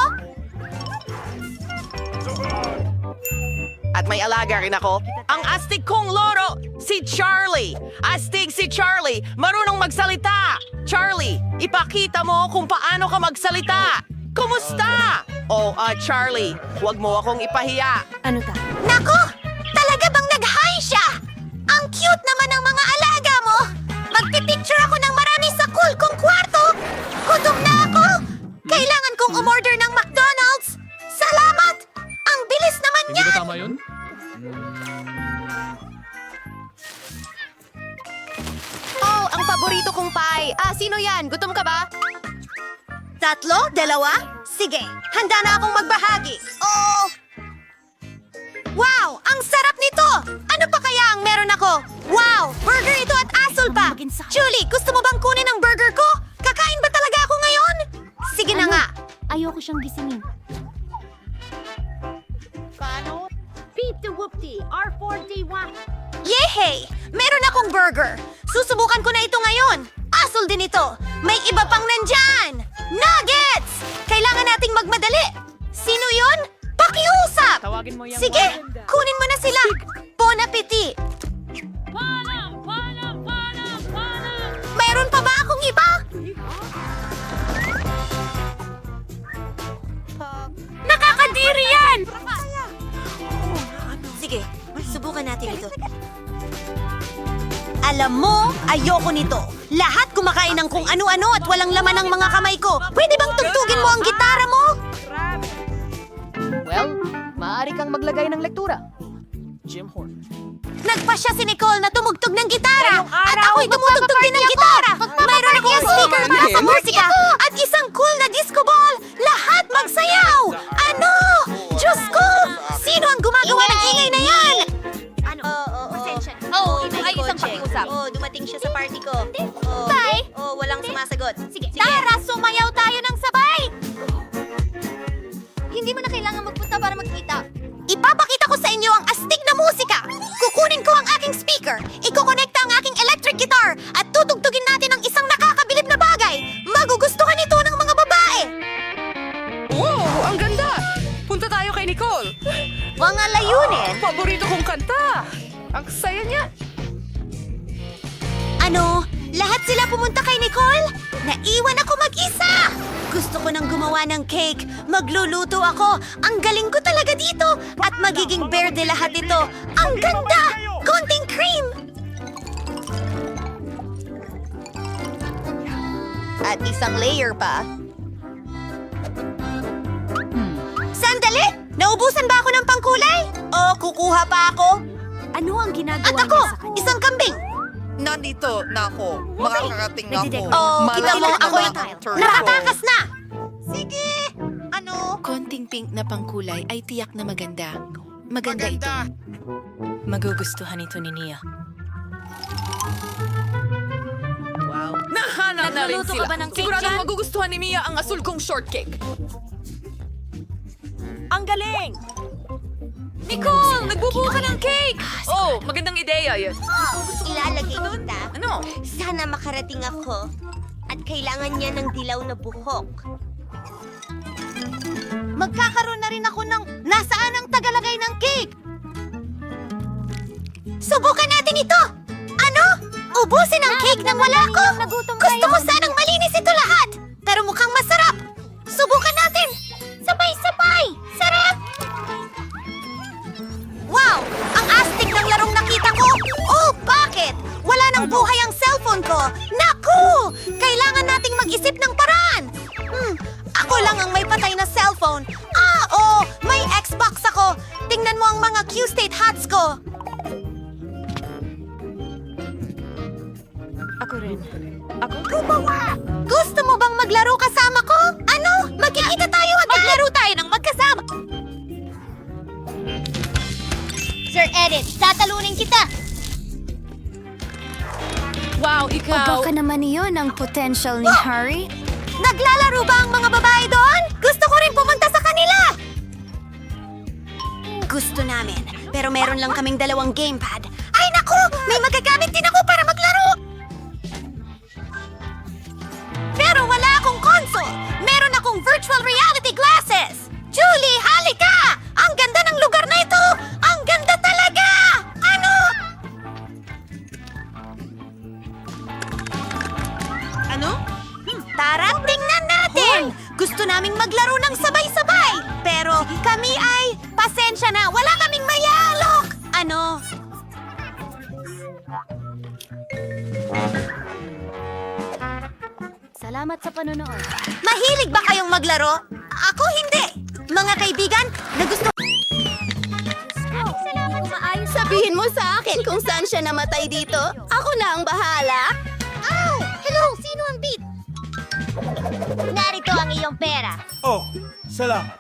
At may alaga rin ako. Ang astig kong loro, si Charlie. Astig si Charlie, marunong magsalita. Charlie, ipakita mo kung paano ka magsalita. Kumusta? Oh, Charlie, huwag mo akong ipahiya. Ano ta? Nako! Talaga bang nag-hi siya? Ang cute naman ng mga alaga mo! Tama yun? Oh, ang paborito kong pie. Sino yan? Gutom ka ba? Tatlo? Dalawa? Sige, handa na akong magbahagi. Oh! Wow! Ang sarap nito! Ano pa kaya ang meron ako? Wow! Burger ito at asol pa! Julie, gusto mo bang kunin ang burger ko? Kakain ba talaga ako ngayon? Sige na nga. Ayoko siyang gisingin. Yehey! Meron akong burger. Susubukan ko na ito ngayon. Asol din ito. May iba pang nandyan. Nuggets! Kailangan nating magmadali. Sino yon? Pakiusap! Sige, kunin mo na sila. Bon appetit! Mayroon pa ba akong iba? Nakakadiri yan! Sige, subukan natin ito. Alam mo, ayoko nito. Lahat kumakain ng kung ano-ano at walang laman ang mga kamay ko. Pwede bang tugtugin mo ang gitara mo? Well, maaari kang maglagay ng lektura. Jim Horn. Nagpasya si Nicole na tumugtog ng gitara. At ako'y tumutugtog din ng gitara. Mayroon akong speaker para sa musika. At isang cool na disco ball. Lahat magsayaw. Ano? Diyos ko! Sino ang gumagawa ng ingay na yan? Pasensya na. Ay, isang pakiusap. Dumating siya sa party ko. Bye! Walang sumasagot. Sige. Tara, sumayaw tayo ng sabay! Hindi mo na kailangan magpunta para magkita. Ipapakita ko sa inyo ang astig na musika. Kukunin ko ang aking speaker, ikokonekta ang aking electric guitar, at tutugtugin natin ang isang nakakabilib na bagay. Magugustuhan ito ng mga babae. Wow! Ang ganda! Punta tayo kay Nicole. Mga layunin. Paborito kong kanta. Ang saya niya. Ano? Lahat sila pumunta kay Nicole? Naiwan ako mag-isa! Gusto ko nang gumawa ng cake. Magluluto ako. Ang galing ko talaga dito. At magiging berde lahat ito. Ang ganda! Konting cream! At isang layer pa. Sandali! Naubusan ba ako ng pangkulay? O kukuha pa ako? Ano ang ginagawa At ako, niya sa kanya? isang kambing! Nandito na ako. Makakarating na ako. Oh, kita mo ako'y nakatakas na! Sige! Ano? Konting pink na pangkulay ay tiyak na maganda. Maganda ito. Magugustuhan ito ni Nia. Nahanap na rin Nagluluto sila. ka ba ng cake Siguradong dyan? magugustuhan ni Mia ang asul kong shortcake. Ang galing! Nicole! Nagbubuo ka ng cake! Oh, magandang ideya yan. Ilalagay kita. Ano? Sana makarating ako. At kailangan niya ng dilaw na buhok. Magkakaroon na rin ako ng nasaan ang tagalagay ng cake? Subukan natin ito! Ano? Ubusin ang cake nang wala ko? Gusto ko sanang malinis ito lahat! Pero mukhang masarap! Subukan natin! Sabay-sabay! Sarap! Wow! Ang astig ng larong nakita ko! Oh, bakit? Wala nang buhay ang cellphone ko! Naku! Kailangan nating mag-isip ng paraan! Ako lang ang may patay na cellphone. Oh! May Xbox ako! Tingnan mo ang mga Q-State hats ko! Ako rin. Gumawa! Gusto mo bang maglaro kasama ko? Ano? Magkikita tayo at maglaro tayo ng magkasama! Sir Edit, tatalunin kita! Wow, ikaw! Baka naman iyon ang potential ni Harry. Naglalaro ba ang mga babae doon? Gusto ko rin pumunta sa kanila! Gusto namin, pero meron lang kaming 2 gamepad. Ay naku! May magagamit din ako para maglaro! Pero wala akong console! Meron akong virtual reality glasses! Julie, halika! Ang ganda ng lugar na ito! Ang ganda talaga! Ano? Ano? Tara, tingnan natin! Gusto naming maglaro ng sabay-sabay! Pero kami ay, pasensya na, wala kaming mayalok! Ano? Salamat sa panonood. Mahilig ba kayong maglaro? Ako hindi! Mga kaibigan, na gusto... kung saan siya namatay dito. Ako na ang bahala. Ow! Hello! Sino ang beat? Narito ang iyong pera. Oh, salamat.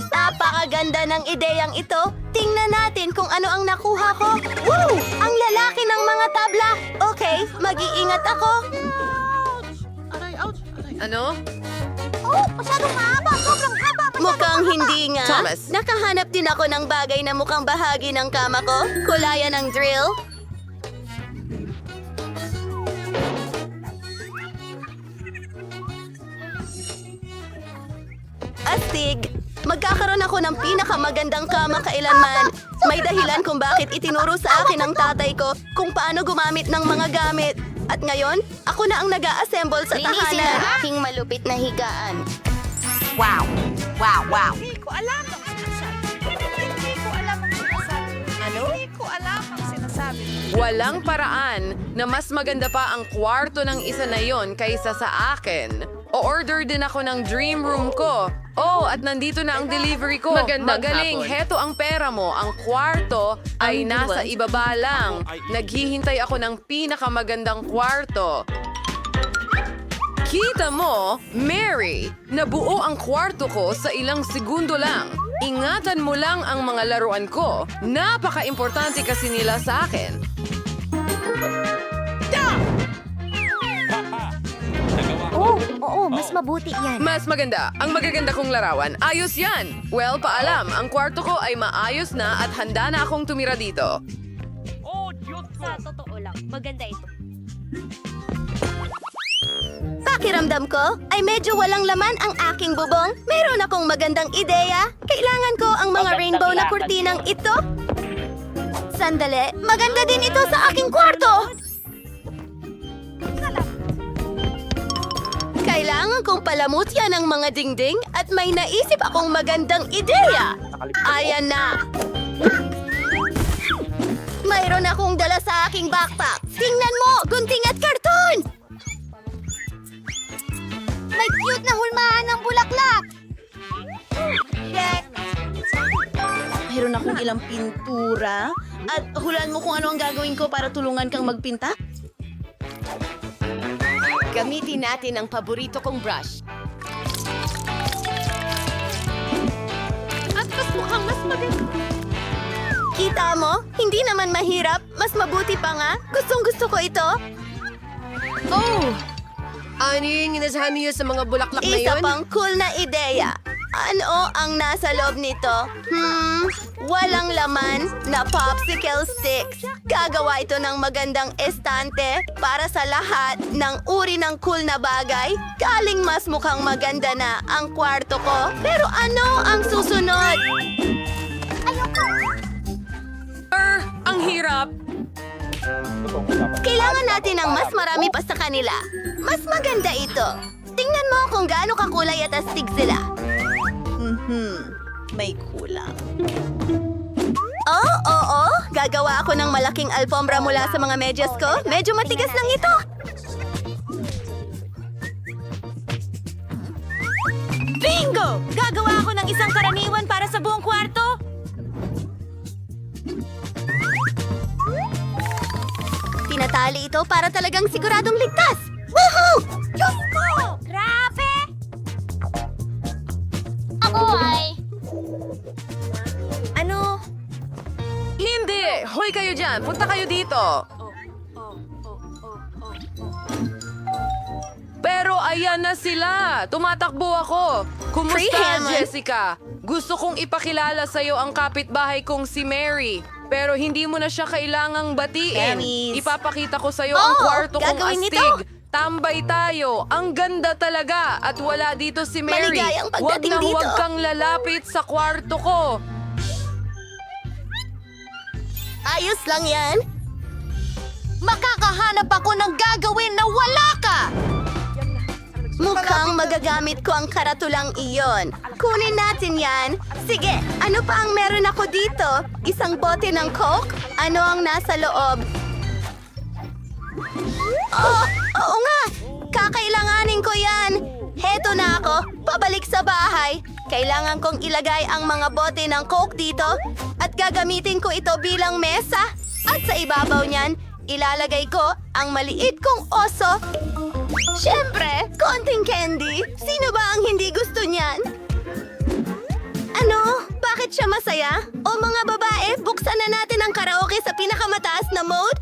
Napakaganda ng ideyang ito. Tingnan natin kung ano ang nakuha ko. Woo! Ang lalaki ng mga tabla. Okay, mag-iingat ako. Ano? Oh, masyadong mahaba. Sobrang haba. Mukhang hindi nga. Thomas. Nakahanap din ako ng bagay na mukhang bahagi ng kama ko. Kulayan ng drill. Astig! Magkakaroon ako ng pinakamagandang kama kailanman. May dahilan kung bakit itinuro sa akin ng tatay ko kung paano gumamit ng mga gamit. At ngayon, ako na ang nag-a-assemble sa Linisin tahanan. ang Aking malupit na higaan. Wow! Wow, wow! Hindi ko alam ang sinasabi. Hindi ko alam ang sinasabi. Ano? Hindi ko alam ang sinasabi. Walang paraan na mas maganda pa ang kwarto ng isa na yon kaysa sa akin. O-order din ako ng dream room ko. Oh, at nandito na ang delivery ko. Magaling, heto ang pera mo. Ang kwarto ay nasa ibaba lang. Naghihintay ako ng pinakamagandang kwarto. Kita mo, Mary, nabuo ang kwarto ko sa ilang segundo lang. Ingatan mo lang ang mga laruan ko. Napaka-importante kasi nila sa akin. Oo, mas mabuti yan. Mas maganda. Ang magaganda kong larawan. Ayos yan. Well, paalam. Ang kwarto ko ay maayos na at handa na akong tumira dito. Sa totoo lang, maganda ito. Pakiramdam ko ay medyo walang laman ang aking bubong. Meron akong magandang ideya. Kailangan ko ang mga rainbow na kurtinang ito. Sandali, maganda din ito sa aking kwarto. Kailangan kong palamutyan ang mga dingding at may naisip akong magandang ideya. Ayan na. Mayroon akong dala sa aking backpack. Tingnan mo, gunting at karton! May cute na hulmahan ng bulaklak! Check! Mayroon akong ilang pintura. At hulaan mo kung ano ang gagawin ko para tulungan kang magpinta? Gamitin natin ang paborito kong brush. At mas mukhang mas maganda. Kita mo? Hindi naman mahirap. Mas mabuti pa nga. Gustong-gusto ko ito. Oh! Ano yung inasahan niyo sa mga bulaklak na Isa yun? pang cool na ideya. Ano ang nasa loob nito? Walang laman na popsicle sticks. Gagawa ito ng magandang estante para sa lahat ng uri ng cool na bagay. Galing mas mukhang maganda na ang kwarto ko. Pero ano ang susunod? Ang hirap. Kailangan natin ng mas marami pa sa kanila. Mas maganda ito. Tingnan mo kung gaano kakulay at astig sila. May kulang. Oo. Gagawa ako ng malaking alpombra mula sa mga medyas ko. Medyo matigas lang ito. Bingo! Gagawa ako ng isang karaniwan para sa buong kwarto. Tinatali ito para talagang siguradong ligtas. Woohoo! Diyos ko! Grabe! Ako ay... Ano? Hindi! Hoy kayo dyan! Punta kayo dito! Pero ayan na sila! Tumatakbo ako! Free Kumusta, hand. Jessica? Gusto kong ipakilala sa'yo ang kapitbahay kong si Mary. Pero hindi mo na siya kailangang batiin. Promise. Ipapakita ko sa'yo ang kwarto kong gagawin astig. ito. Tambay tayo. Ang ganda talaga. At wala dito si Mary. Maligayang Huwag pagdating na dito. huwag kang lalapit sa kwarto ko. Ayos lang yan. Makakahanap ako ng gagawin na wala ka! Mukhang magagamit ko ang karatulang iyon. Kunin natin yan. Sige, ano pa ang meron ako dito? Isang bote ng Coke? Ano ang nasa loob? Oh, oo nga! Kakailanganin ko yan! Heto na ako, pabalik sa bahay. Kailangan kong ilagay ang mga bote ng Coke dito at gagamitin ko ito bilang mesa. At sa ibabaw niyan, ilalagay ko ang maliit kong oso. Siyempre, konting candy. Sino ba ang hindi gusto niyan? Ano? Bakit siya masaya? O mga babae, buksan na natin ang karaoke sa pinakamataas na mode?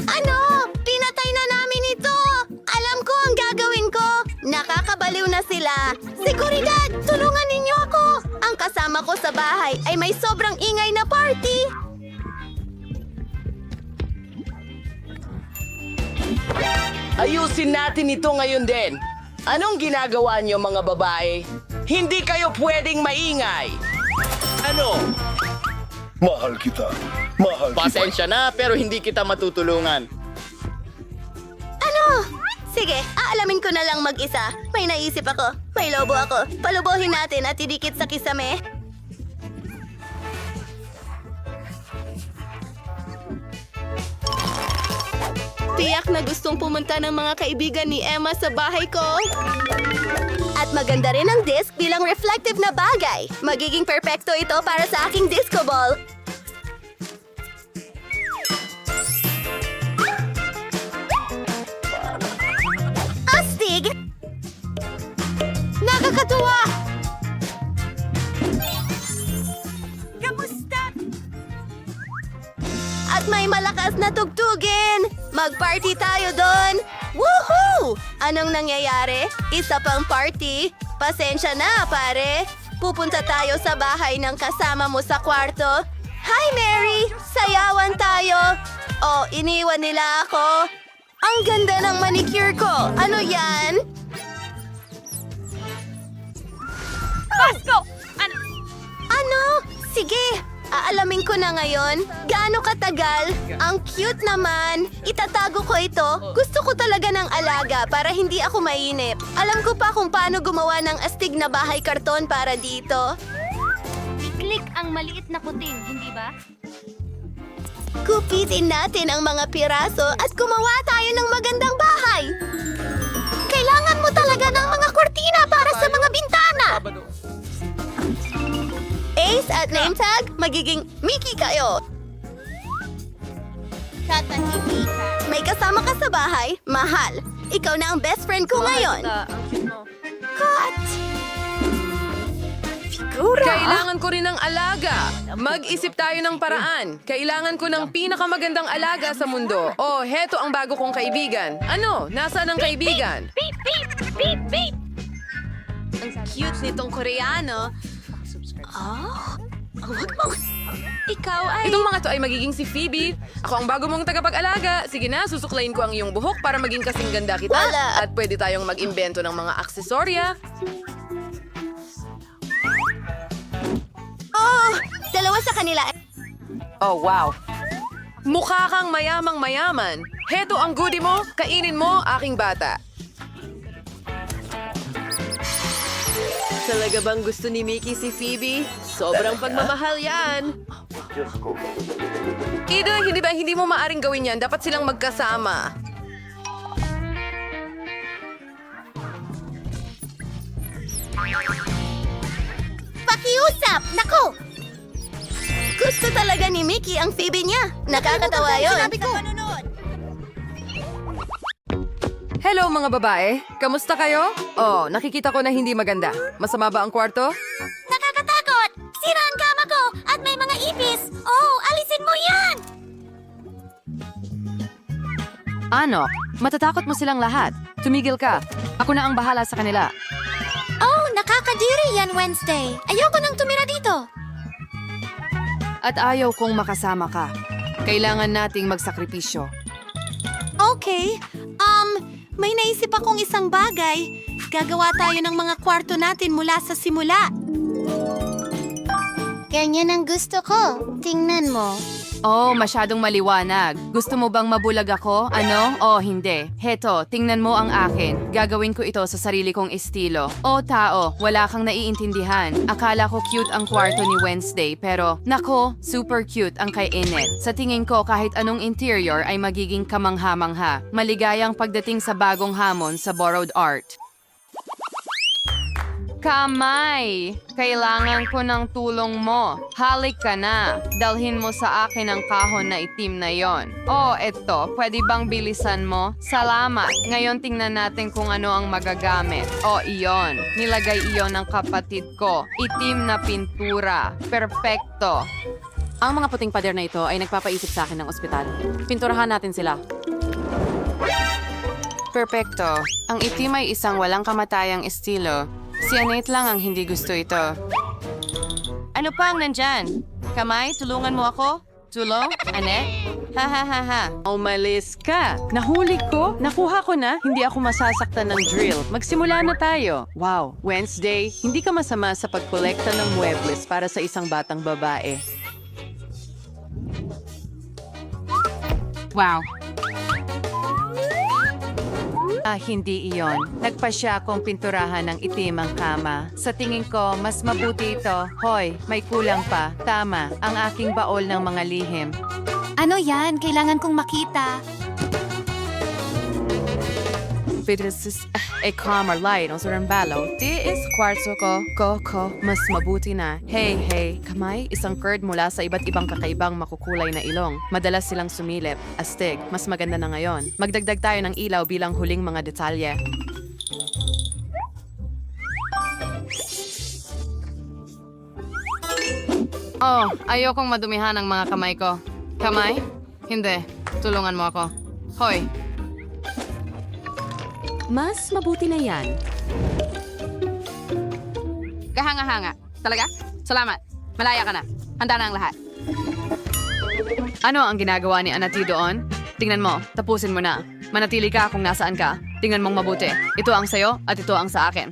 Ano? Pinatay na namin ito! Alam ko ang gagawin ko! Nakakabaliw na sila! Seguridad! Tulungan ninyo ako! Ang kasama ko sa bahay ay may sobrang ingay na party! Ayusin natin ito ngayon din. Anong ginagawa niyo mga babae? Hindi kayo pwedeng maingay. Ano? Mahal kita. Mahal kita. Pasensya na pero hindi kita matutulungan. Ano? Sige, aalamin ko na lang mag-isa. May naisip ako. May lobo ako. Palubuhin natin at idikit sa kisame. Tiyak na gustong pumunta ng mga kaibigan ni Emma sa bahay ko. At maganda rin ang disc bilang reflective na bagay. Magiging perpekto ito para sa aking disco ball. Astig! Nakakatuwa! Kamusta? At may malakas na tugtugin! Mag-party tayo doon! Woohoo! Anong nangyayari? Isa pang party? Pasensya na, pare. Pupunta tayo sa bahay ng kasama mo sa kwarto. Hi, Mary! Sayawan tayo! Oh, iniwan nila ako. Ang ganda ng manicure ko. Ano yan? Pasko! Ano? Sige, aalamin ko na ngayon. Gaano katagal? Ang cute naman. Itatago ko ito. Gusto ko talaga ng alaga para hindi ako mainip. Alam ko pa kung paano gumawa ng astig na bahay karton para dito. I-click ang maliit na kuting, hindi ba? Kupitin natin ang mga piraso at gumawa tayo ng magandang bahay. Kailangan mo talaga ng mga kortina para sa mga bintana. Ace at name tag, magiging Mickey kayo. May kasama ka sa bahay, mahal. Ikaw na ang best friend ko ngayon. Cut! Figura! Kailangan ko rin ng alaga. Mag-isip tayo ng paraan. Kailangan ko ng pinakamagandang alaga sa mundo. Oh, heto ang bago kong kaibigan. Ano? Nasaan ang kaibigan? Ang cute nitong Koreano. Huwag mo. Ikaw ay... Itong mga to ay magiging si Phoebe. Ako ang bago mong tagapag-alaga. Sige na, susuklayin ko ang iyong buhok para maging kasing ganda kita. Wala. At pwede tayong mag-imbento ng mga aksesorya. Oh! Dalawa sa kanila. Oh, wow. Mukha kang mayamang mayaman. Heto ang goodie mo. Kainin mo, aking bata. Talaga bang gusto ni Mickey si Phoebe? Sobrang pagmamahal yan. Ida, hindi mo maaring gawin yan. Dapat silang magkasama. Pakiusap! Nako! Gusto talaga ni Mickey ang Phoebe niya. Nakakatawa yun. Sinabi ko. Hello mga babae. Kamusta kayo? Oh, nakikita ko na hindi maganda. Masama ba ang kwarto? Nakakatakot! Sira ang kama ko at may mga ipis. Oh, alisin mo yan! Ano? Matatakot mo silang lahat. Tumigil ka. Ako na ang bahala sa kanila. Oh, nakakadiri yan Wednesday. Ayoko nang tumira dito. At ayaw kong makasama ka. Kailangan nating magsakripisyo. Okay. May naisip akong isang bagay. Gagawa tayo ng mga kwarto natin mula sa simula. Ganyan ang gusto ko. Tingnan mo. Oh, masyadong maliwanag. Gusto mo bang mabulag ako? Ano? Oh, hindi. Heto, tingnan mo ang akin. Gagawin ko ito sa sarili kong estilo. Oh, tao, wala kang naiintindihan. Akala ko cute ang kwarto ni Wednesday, pero nako, super cute ang kay Inet. Sa tingin ko, kahit anong interior ay magiging kamangha-mangha. Maligayang pagdating sa bagong hamon sa borrowed art. Kamay, kailangan ko ng tulong mo. Halik ka na. Dalhin mo sa akin ang kahon na itim na yon. Oh, eto. Pwede bang bilisan mo? Salamat. Ngayon tingnan natin kung ano ang magagamit. Oh, iyon. Nilagay iyon ng kapatid ko. Itim na pintura. Perfecto. Ang mga puting pader na ito ay nagpapaisip sa akin ng ospital. Pinturahan natin sila. Perfecto. Ang itim ay isang walang kamatayang estilo. Si Annette lang ang hindi gusto ito. Ano pa ang nandyan? Kamay, tulungan mo ako? Tulong? Annette? Ha ha ha ha. Umalis ka. Nahuli ko. Nakuha ko na. Hindi ako masasaktan ng drill. Magsimula na tayo. Wow, Wednesday, hindi ka masama sa pagkolekta ng muebles para sa isang batang babae. Wow. Hindi iyon. Nagpasya akong pinturahan ng itim ang kama. Sa tingin ko, mas mabuti ito. Hoy, may kulang pa. Tama, ang aking baol ng mga lihim. Ano yan? Kailangan kong makita. Pidresis, calmer light on surang balo. Di is kwarto ko, mas mabuti na. Hey, kamay, isang curd mula sa iba't ibang kakaibang makukulay na ilong. Madalas silang sumilip, astig, mas maganda na ngayon. Magdagdag tayo ng ilaw bilang huling mga detalye. Oh, ayokong madumihan ang mga kamay ko. Kamay? Hindi. Tulungan mo ako. Hoy, Mas mabuti na yan. kahanga-hanga. Talaga? Salamat. Malaya ka na. Handa na ang lahat. Ano ang ginagawa ni Anati doon? Tingnan mo. Tapusin mo na. Manatili ka kung nasaan ka. Tingnan mong mabuti. Ito ang sayo at ito ang sa akin.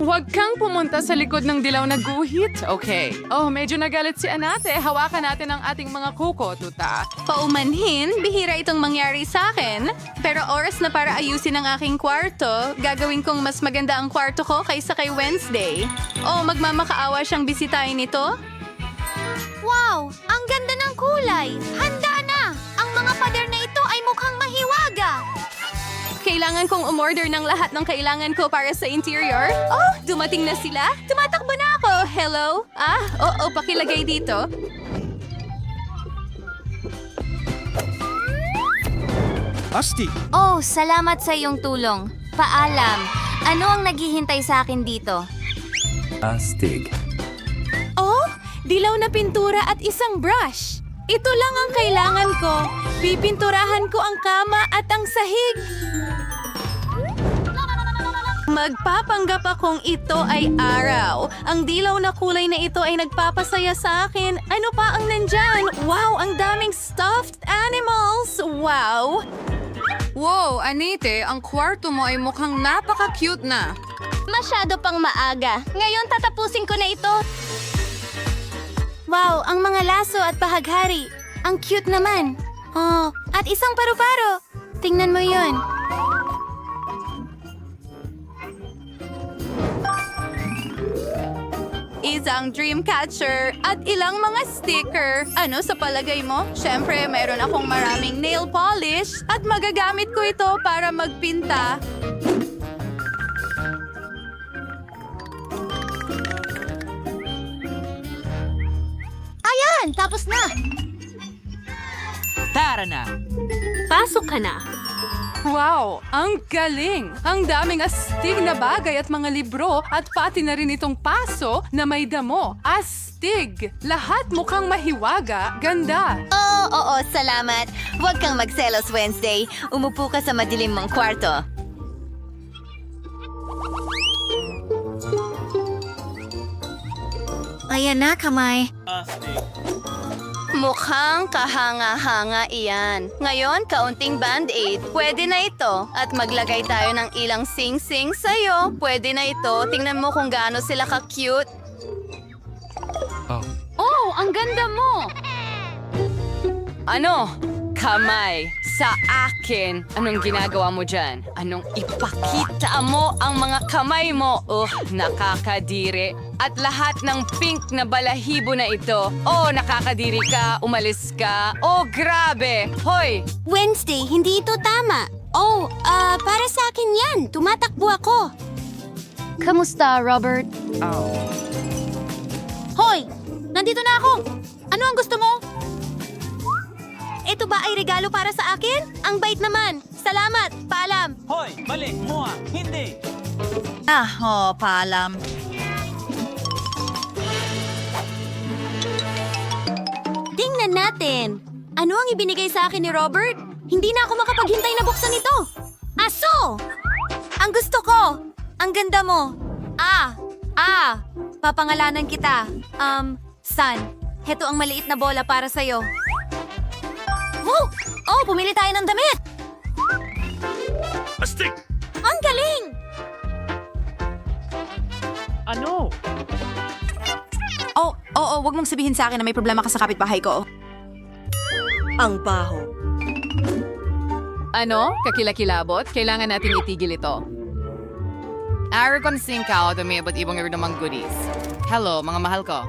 Huwag kang pumunta sa likod ng dilaw na guhit. Okay. Oh, medyo nagalit si Anate. Hawakan natin ang ating mga kuko, tuta. Paumanhin, bihira itong mangyari sa akin. Pero oras na para ayusin ang aking kwarto. Gagawin kong mas maganda ang kwarto ko kaysa kay Wednesday. O magmamakaawa siyang bisitahin ito? Wow! Ang ganda ng kulay! Handa na! Ang mga pader na ito ay mukhang mahiwaga! Kailangan kong umorder ng lahat ng kailangan ko para sa interior. Oh, dumating na sila. Tumatakbo na ako. Hello? Oo, pakilagay dito. Asti! Oh, salamat sa iyong tulong. Paalam. Ano ang naghihintay sa akin dito? Astig. Oh, dilaw na pintura at isang brush. Ito lang ang kailangan ko. Pipinturahan ko ang kama at ang sahig. Magpapanggap akong ito ay araw. Ang dilaw na kulay na ito ay nagpapasaya sa akin. Ano pa ang nandyan? Wow, ang daming stuffed animals! Wow! Wow, Anite, ang kwarto mo ay mukhang napaka-cute na. Masyado pang maaga. Ngayon tatapusin ko na ito. Wow, ang mga laso at bahaghari. Ang cute naman. Oh, at isang paru-paro. Tingnan mo yun. Isang dream catcher at ilang mga sticker. Ano sa palagay mo? Siyempre, meron akong maraming nail polish at magagamit ko ito para magpinta. Ayan, tapos na. Tara na! Pasok ka na. Wow, ang galing! Ang daming astig na bagay at mga libro at pati na rin itong paso na may damo. Astig! Lahat mukhang mahiwaga. Ganda! Oo, salamat. Huwag kang magselos, Wednesday. Umupo ka sa madilim mong kwarto. Ayan na, kamay. Mukhang kahanga-hanga iyan. Ngayon, kaunting band-aid. Pwede na ito. At maglagay tayo ng ilang sing-sing sa'yo. Pwede na ito. Tingnan mo kung gaano sila ka-cute. Oh, ang ganda mo! Ano? Kamay, sa akin. Anong ginagawa mo dyan? Anong ipakita mo ang mga kamay mo? Oh, nakakadiri. At lahat ng pink na balahibo na ito. Oh, nakakadiri ka. Umalis ka. Oh, grabe. Hoy! Wednesday, hindi ito tama. Oh, para sa akin yan. Tumatakbo ako. Kamusta, Robert? Hoy! Nandito na ako! Ano ang gusto mo? Ito ba ay regalo para sa akin? Ang bait naman! Salamat! Paalam! Paalam. Tingnan natin! Ano ang ibinigay sa akin ni Robert? Hindi na ako makapaghintay na buksan ito! Aso! Ang gusto ko! Ang ganda mo! Papangalanan kita. San. Heto ang maliit na bola para sa'yo. Oh, pumili tayo ng damit! Astig! Ang galing! Wag mong sabihin sa akin na may problema ka sa kapitbahay ko. Ang baho. Ano? Kakilakilabot? Kailangan natin itigil ito. Aragon Singkao, dumibot ibang namang goodies. Hello, mga mahal ko.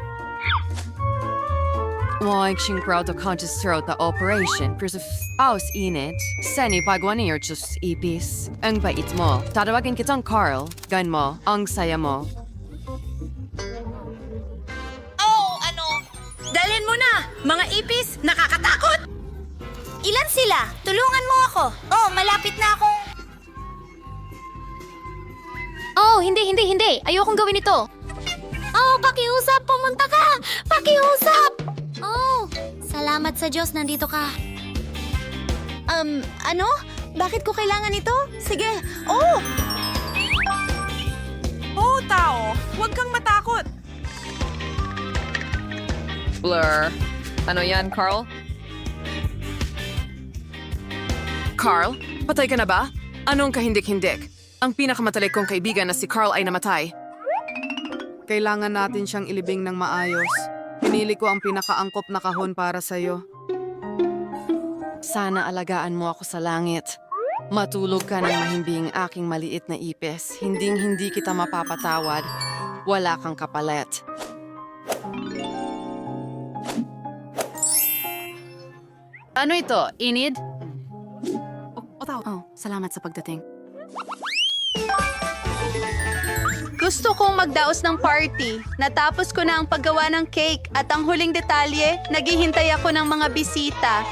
Wag siyang proud to conscious throughout the operation. Proof aus init. Sani pagwani or just ipis. Ang bait mo. Tatawagin kitang Carl. Gan mo. Ang saya mo. Dalhin mo na! Mga ipis, nakakatakot! Ilan sila? Tulungan mo ako. Oh, malapit na akong... Oh, hindi. Ayokong gawin ito. Oh, pakiusap! Pumunta ka! Pakiusap! Oh, salamat sa Diyos, nandito ka. Ano? Bakit ko kailangan ito? Sige. Oh! Oh, tao! Huwag kang matakot! Blur. Ano yan, Carl? Carl, patay ka na ba? Anong kahindik-hindik? Ang pinakamatalik kong kaibigan na si Carl ay namatay. Kailangan natin siyang ilibing ng maayos. Pinili ko ang pinakaangkop na kahon para sa'yo. Sana alagaan mo ako sa langit. Matulog ka ng mahimbing aking maliit na ipis. Hinding-hindi kita mapapatawad. Wala kang kapalit. Ano ito? Inid? Salamat sa pagdating. Gusto kong magdaos ng party. Natapos ko na ang paggawa ng cake at ang huling detalye, naghihintay ako ng mga bisita.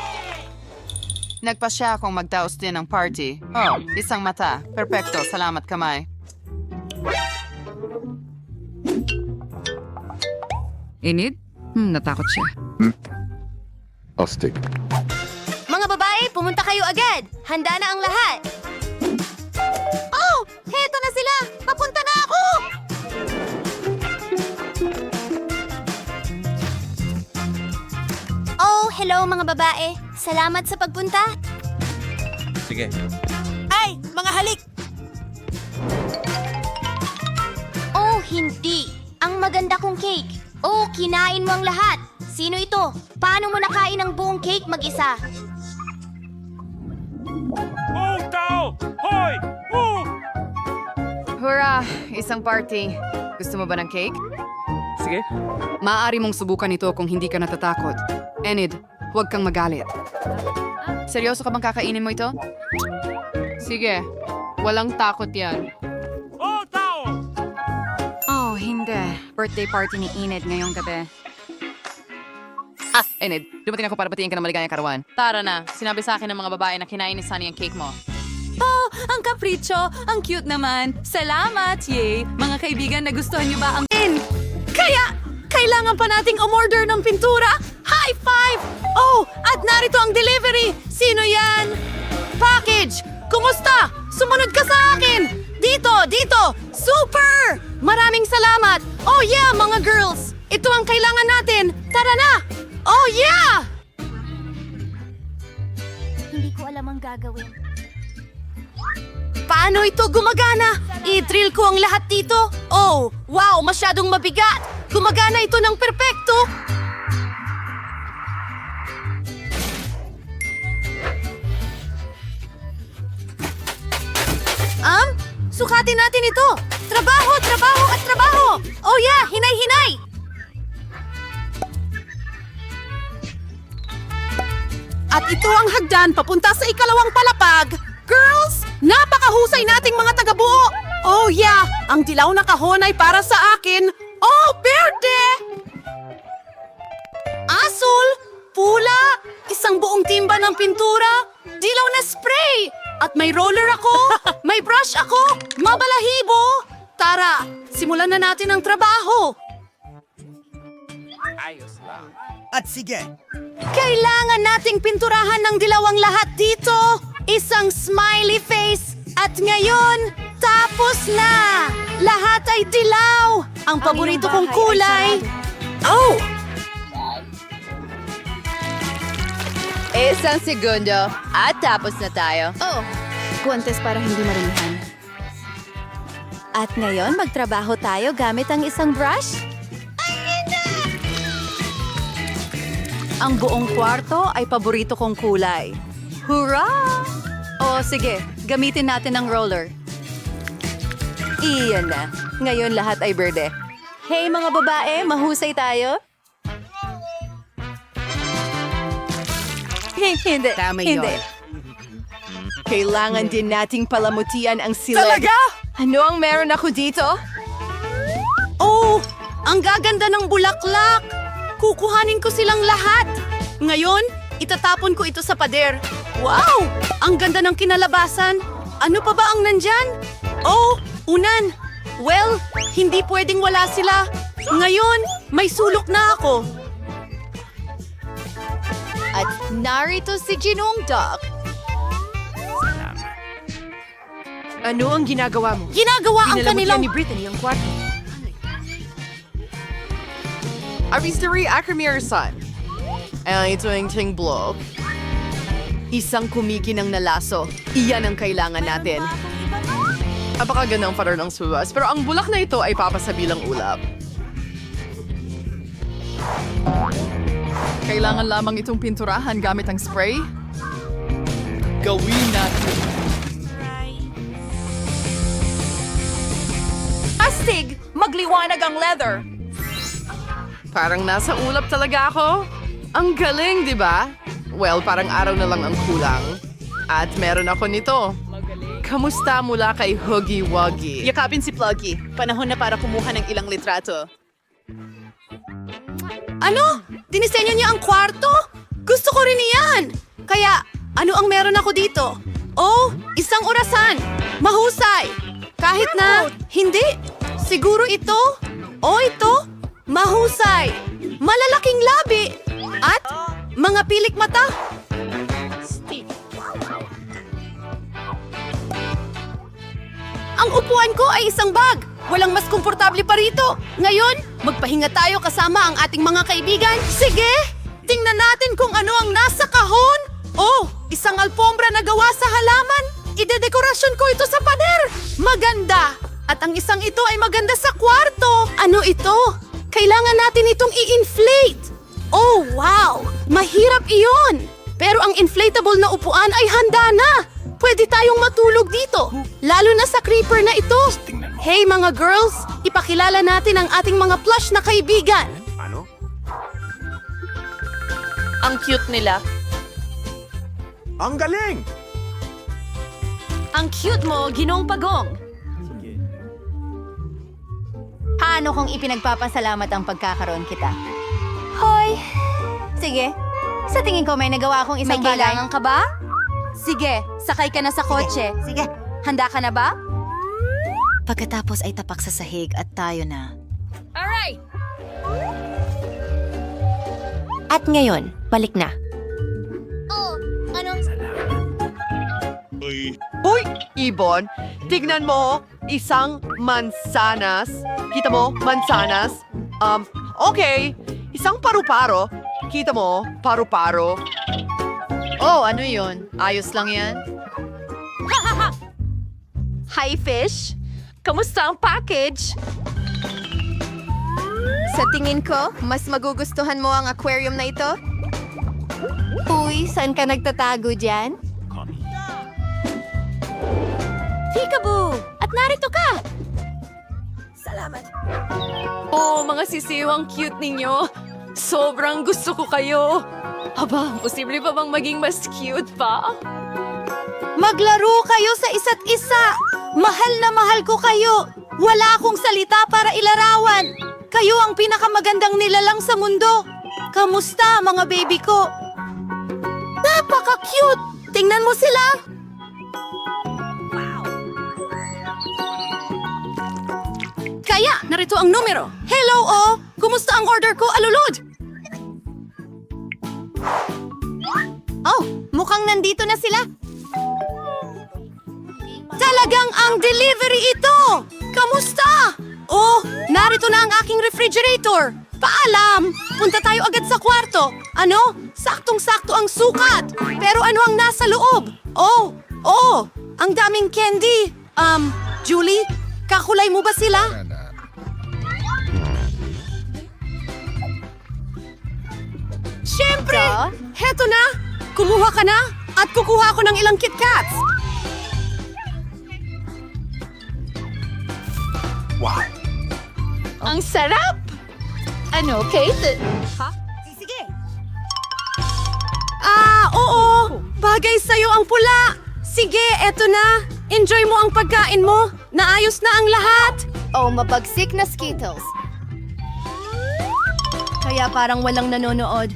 Nagpasya akong magdaos din ng party. Oh, isang mata. Perpekto. Salamat, kamay. Inid? Natakot siya. Astig. Mga babae, pumunta kayo agad. Handa na ang lahat. Oh, heto na sila. Papunta na ako. Oh, hello mga babae. Salamat sa pagpunta. Sige. Ay, mga halik! Oh, hindi. Ang maganda kong cake. Oh, kinain mo ang lahat. Sino ito? Paano mo nakain ang buong cake mag-isa? Hurra! Isang party. Gusto mo ba ng cake? Sige. Maaari mong subukan ito kung hindi ka natatakot. Enid, huwag kang magalit. Seryoso ka bang kakainin mo ito? Sige. Walang takot yan. Oh, hindi. Birthday party ni Enid ngayong gabi. Enid, dumating ako para batiin ka ng maligayang karawan. Tara na. Sinabi sa akin ng mga babae na kinain ni Sunny ang cake mo. Oh, ang kapritsyo! Ang cute naman! Salamat! Yay! Mga kaibigan, nagustuhan niyo ba ang... Kaya, kailangan pa nating umorder ng pintura! High five! Oh, at narito ang delivery! Sino yan? Package! Kumusta? Sumunod ka sa akin! Dito! Super! Maraming salamat! Oh yeah, mga girls! Ito ang kailangan natin! Tara na! Oh yeah! Hindi ko alam ang gagawin. Paano ito gumagana? I-drill ko ang lahat dito. Oh, wow, masyadong mabigat. Gumagana ito ng perpekto. Sukatin natin ito. Trabaho at trabaho. Oh yeah, hinay-hinay. At ito ang hagdan papunta sa ikalawang palapag. Girls, napakahusay nating mga taga-buo! Oh yeah! Ang dilaw na kahon ay para sa akin! Oh, berde! Asul! Pula! Isang buong timba ng pintura! Dilaw na spray! At may roller ako! May brush ako! Mabalahibo! Tara, simulan na natin ang trabaho! At sige, Kailangan nating pinturahan ng dilaw ang lahat dito. Isang smiley face. At ngayon, tapos na. Lahat ay dilaw. Ang paborito kong kulay. Oh! Isang segundo at tapos na tayo. Oh, guwantes para hindi marilihan. At ngayon, magtrabaho tayo gamit ang isang brush. Ang buong kwarto ay paborito kong kulay. Hurrah! O sige, gamitin natin ang roller. Iyan na. Ngayon lahat ay berde. Hey mga babae, mahusay tayo? Hindi. Tama hindi. yun. Kailangan din nating palamutian ang silig. Talaga? Ano ang meron ako dito? Oh, ang gaganda ng bulaklak! Kukuhanin ko silang lahat! Ngayon, itatapon ko ito sa pader. Wow! Ang ganda ng kinalabasan! Ano pa ba ang nandyan? Oh, unan! Well, hindi pwedeng wala sila. Ngayon, may sulok na ako. At narito si Ginong Dog. Ano ang ginagawa mo? Ginagawa ang kanilang... Brittany ang kwarto. Aristary Akramirsan. Ang ito'y ting blog. Isang kumikinang nalaso. Iyan ang kailangan natin. Napakagandang pattern ng suwas, pero ang bulak na ito ay papasabilang ulap. Kailangan lamang itong pinturahan gamit ang spray. gawin natin. Astig! Magliwanag ang leather! Parang nasa ulap talaga ako. Ang galing, di ba? Well, parang araw na lang ang kulang. At meron ako nito. Kamusta mula kay Huggy Wuggy? Yakapin si Pluggy. Panahon na para kumuha ng ilang litrato. Ano? Dinisenyo niya ang kwarto? Gusto ko rin iyan! Kaya, ano ang meron ako dito? Oh, isang orasan! Mahusay! Kahit na, hindi. Siguro ito? O ito? Mahusay! Malalaking labi! At mga pilik mata! Ang upuan ko ay isang bag! Walang mas komportable pa rito! Ngayon, magpahinga tayo kasama ang ating mga kaibigan. Sige! Tingnan natin kung ano ang nasa kahon! Oh, isang alpombra na gawa sa halaman! Idedekorasyon ko ito sa pader! Maganda! At ang isang ito ay maganda sa kwarto! Ano ito? Kailangan natin itong i-inflate! Oh, wow! Mahirap iyon! Pero ang inflatable na upuan ay handa na! Pwede tayong matulog dito! Lalo na sa creeper na ito! Hey mga girls! Ipakilala natin ang ating mga plush na kaibigan! Ang cute nila. Ang galing! Ang cute mo, Ginong Pagong. Paano kung ipinagpapasalamat ang pagkakaroon kita? Hoy! Sige. Sa tingin ko may nagawa akong isang bagay. May kailangan ka ba? Sige, sakay ka na sa kotse. Sige. Handa ka na ba? Pagkatapos ay tapak sa sahig at tayo na. At ngayon, balik na. Oh, ano? Uy, Ibon, tignan mo, isang mansanas. Kita mo, mansanas? Okay, isang paru-paro. Kita mo, paru-paro. Oh, ano yun? Ayos lang yan. Hi, fish. Kamusta ang package? Sa tingin ko, mas magugustuhan mo ang aquarium na ito? Uy, saan ka nagtatago dyan? Peekaboo! At narito ka! Salamat. Oh, mga sisiwang cute ninyo. Sobrang gusto ko kayo. Aba, posible pa bang maging mas cute pa? Maglaro kayo sa isa't isa! Mahal na mahal ko kayo. Wala akong salita para ilarawan. Kayo ang pinakamagandang nilalang sa mundo. Kamusta, mga baby ko? Napaka-cute! Tingnan mo sila! Kaya, narito ang numero. Hello, oh! Kumusta ang order ko, alulod? Oh, mukhang nandito na sila. Talagang ang delivery ito! Kamusta? Oh, narito na ang aking refrigerator. Paalam! Punta tayo agad sa kwarto. Ano? Saktong-sakto ang sukat. Pero ano ang nasa loob? Oh, ang daming candy. Julie, kakulay mo ba sila? Siyempre! Heto na! Kumuha ka na at kukuha ko ng ilang KitKats. Ang sarap! Ano, Kate? Oo. Bagay sa'yo ang pula. Sige, eto na. Enjoy mo ang pagkain mo. Naayos na ang lahat. Oh, mabagsik na Skittles. Kaya parang walang nanonood.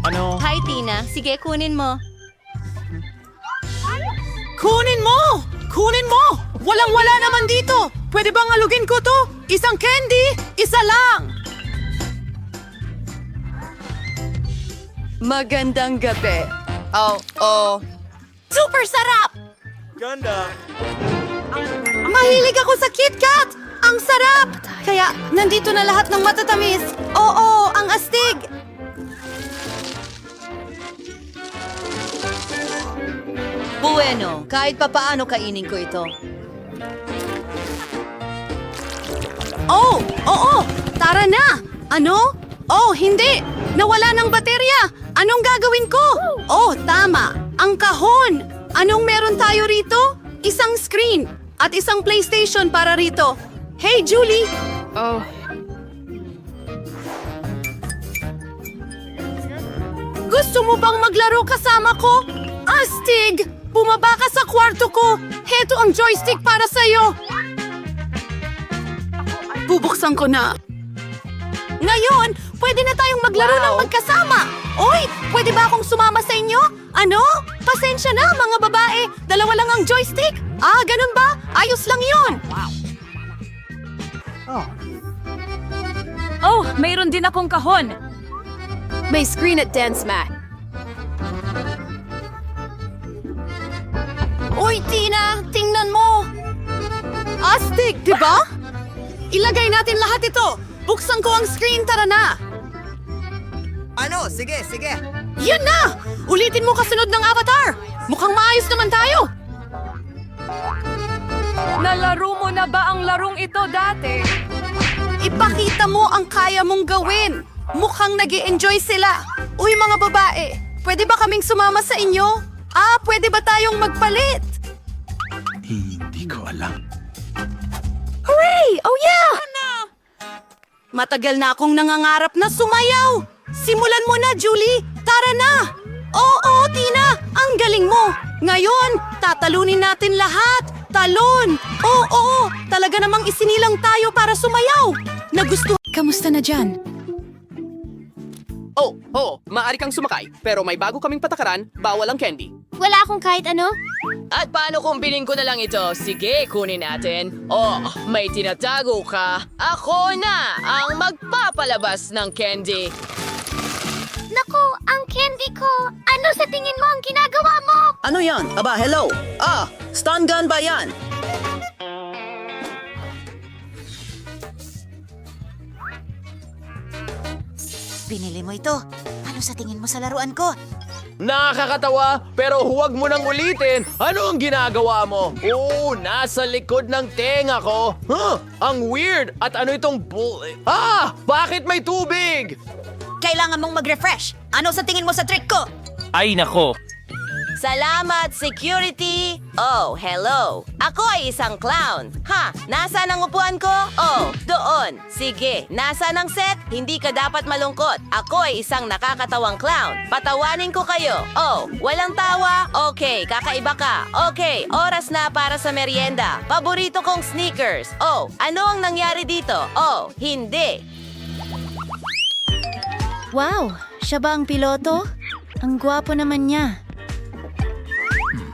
Ano? Hi, Tina. Sige, kunin mo. Kunin mo! Kunin mo! Walang-wala naman dito. Pwede bang alugin ko to? Isang candy, isa lang. Magandang gabi. Oh. Super sarap! Ganda. Mahilig ako sa KitKat! Ang sarap! Kaya nandito na lahat ng matatamis. Oo, ang astig! Bueno, kahit papaano kainin ko ito. Oh, oo! Tara na! Ano? Oh, hindi! Nawala ng baterya! Anong gagawin ko? Oh, tama! Ang kahon! Anong meron tayo rito? Isang screen at isang PlayStation para rito. Hey, Julie! Oh, Gusto mo bang maglaro kasama ko? Astig! Bumaba ka sa kwarto ko! Heto ang joystick para sa'yo! Bubuksan ko na. Ngayon, pwede na tayong maglaro ng magkasama! Oy, pwede ba akong sumama sa inyo? Ano? Pasensya na, mga babae! Dalawa lang ang joystick! Ah, ganun ba? Ayos lang yun! Oh, mayroon din akong kahon. May screen at dance mat. Uy, Tina! Tingnan mo! Astig, di ba? Ilagay natin lahat ito! Buksan ko ang screen, tara na! Ano? Sige. Yan na! Ulitin mo kasunod ng avatar! Mukhang maayos naman tayo! Nalaro mo na ba ang larong ito dati? Ipakita mo ang kaya mong gawin! Mukhang nag-i-enjoy sila! Uy, mga babae! Pwede ba kaming sumama sa inyo? Ah, pwede ba tayong magpalit? Hindi ko alam. Hooray! Oh yeah! Matagal na akong nangangarap na sumayaw! Simulan mo na, Julie! Tara na! Oo, Tina! Ang galing mo! Ngayon, tatalunin natin lahat! Talon! Oo! Talaga namang isinilang tayo para sumayaw! Nagustuhan... Kamusta na dyan? Oh, maaari kang sumakay. Pero may bago kaming patakaran, bawal ang candy. Wala akong kahit ano. At paano kung piling ko na lang ito? Sige, kunin natin. Oh, may tinatago ka. Ako na ang magpapalabas ng candy. Naku, ang candy ko. Ano sa tingin mo ang ginagawa mo? Ano yan? Aba, hello! Stun gun ba yan? Binili mo ito. Ano sa tingin mo sa laruan ko? Nakakatawa, pero huwag mo nang ulitin. Ano ang ginagawa mo? Oh, nasa likod ng tenga ko. Ang weird. At ano itong bull... Bakit may tubig? Kailangan mong mag-refresh. Ano sa tingin mo sa trick ko? Ay nako. Salamat, security! Oh, hello! Ako ay isang clown. Ha? Nasaan ang upuan ko? Oh, doon. Sige, nasaan ang set? Hindi ka dapat malungkot. Ako ay isang nakakatawang clown. Patawanin ko kayo. Oh, walang tawa? Okay, kakaiba ka. Okay, oras na para sa merienda. Paborito kong sneakers. Oh, ano ang nangyari dito? Oh, hindi. Wow, siya ba ang piloto? Ang gwapo naman niya.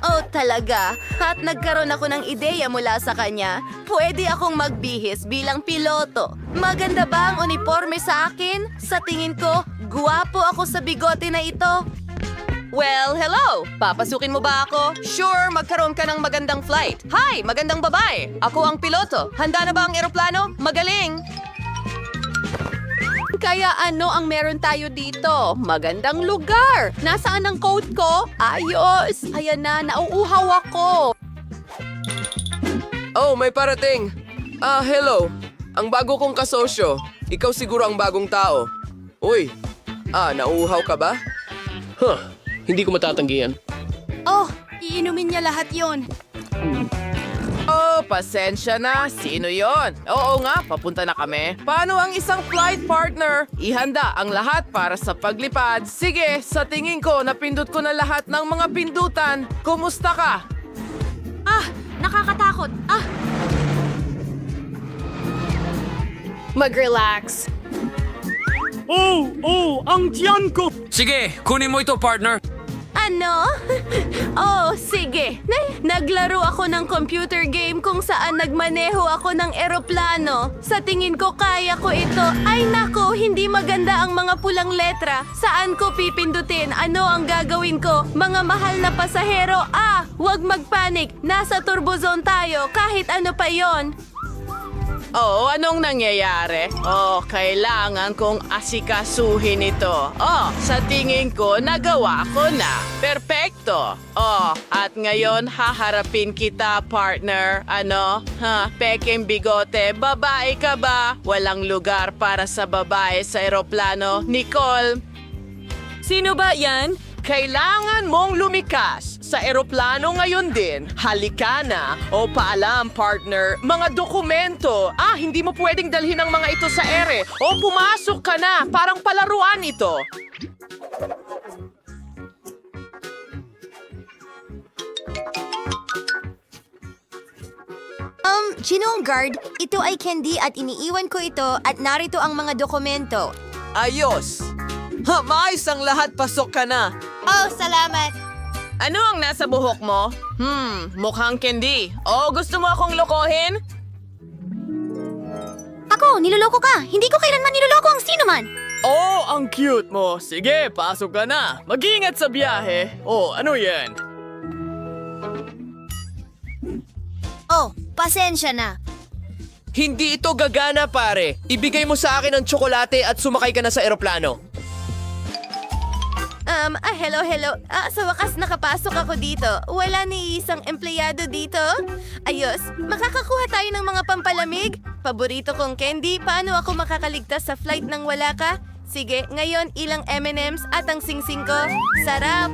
Oh, talaga? At nagkaroon ako ng ideya mula sa kanya. Pwede akong magbihis bilang piloto. Maganda ba ang uniforme sa akin? Sa tingin ko, guwapo ako sa bigote na ito. Well, hello! Papasukin mo ba ako? Sure, magkaroon ka ng magandang flight. Hi, magandang babae. Ako ang piloto. Handa na ba ang eroplano? Magaling! Kaya ano ang meron tayo dito? Magandang lugar. Nasaan ang coat ko? Ayos. Ayan na, nauuhaw ako. Oh, may parating. Hello. Ang bago kong kasosyo. Ikaw siguro ang bagong tao. Uy, nauuhaw ka ba? Hindi ko matatanggihan. Oh, iinumin niya lahat yon. Oh, pasensya na. Sino yon? Oo nga, papunta na kami. Paano ang isang flight partner? Ihanda ang lahat para sa paglipad. Sige, sa tingin ko, napindot ko na lahat ng mga pindutan. Kumusta ka? Nakakatakot. Mag-relax. Ang tiyan ko! Sige, kunin mo ito, partner. Ano? Oh, sige. Naglaro ako ng computer game kung saan nagmaneho ako ng eroplano. Sa tingin ko kaya ko ito. Ay nako, hindi maganda ang mga pulang letra. Saan ko pipindutin? Ano ang gagawin ko? Mga mahal na pasahero, huwag magpanik. Nasa turbo zone tayo, kahit ano pa yon. Oh, anong nangyayari? Oh, kailangan kong asikasuhin ito. Oh, sa tingin ko, nagawa ko na. Perpekto. Oh, at ngayon, haharapin kita, partner. Ano? Peking bigote, babae ka ba? Walang lugar para sa babae sa eroplano. Nicole, Sino ba yan? kailangan mong lumikas sa eroplano ngayon din. Halika na. O paalam, partner. Mga dokumento. Hindi mo pwedeng dalhin ang mga ito sa ere. O pumasok ka na. Parang palaruan ito. Ginoong guard, ito ay candy at iniiwan ko ito at narito ang mga dokumento. Ayos. Maayos ang lahat, pasok ka na. Oh, salamat. Ano ang nasa buhok mo? Mukhang candy. O gusto mo akong lokohin? Ako, niloloko ka. Hindi ko kailanman niloloko ang sino man. Oh, ang cute mo. Sige, pasok ka na. Mag-ingat sa biyahe. Oh, ano yan? Oh, pasensya na. Hindi ito gagana, pare. Ibigay mo sa akin ang tsokolate at sumakay ka na sa eroplano. Hello. Sa wakas nakapasok ako dito. Wala ni isang empleyado dito. Ayos, makakakuha tayo ng mga pampalamig. Paborito kong candy. Paano ako makakaligtas sa flight nang wala ka? Sige, ngayon ilang M&M's at ang singsing ko. Sarap!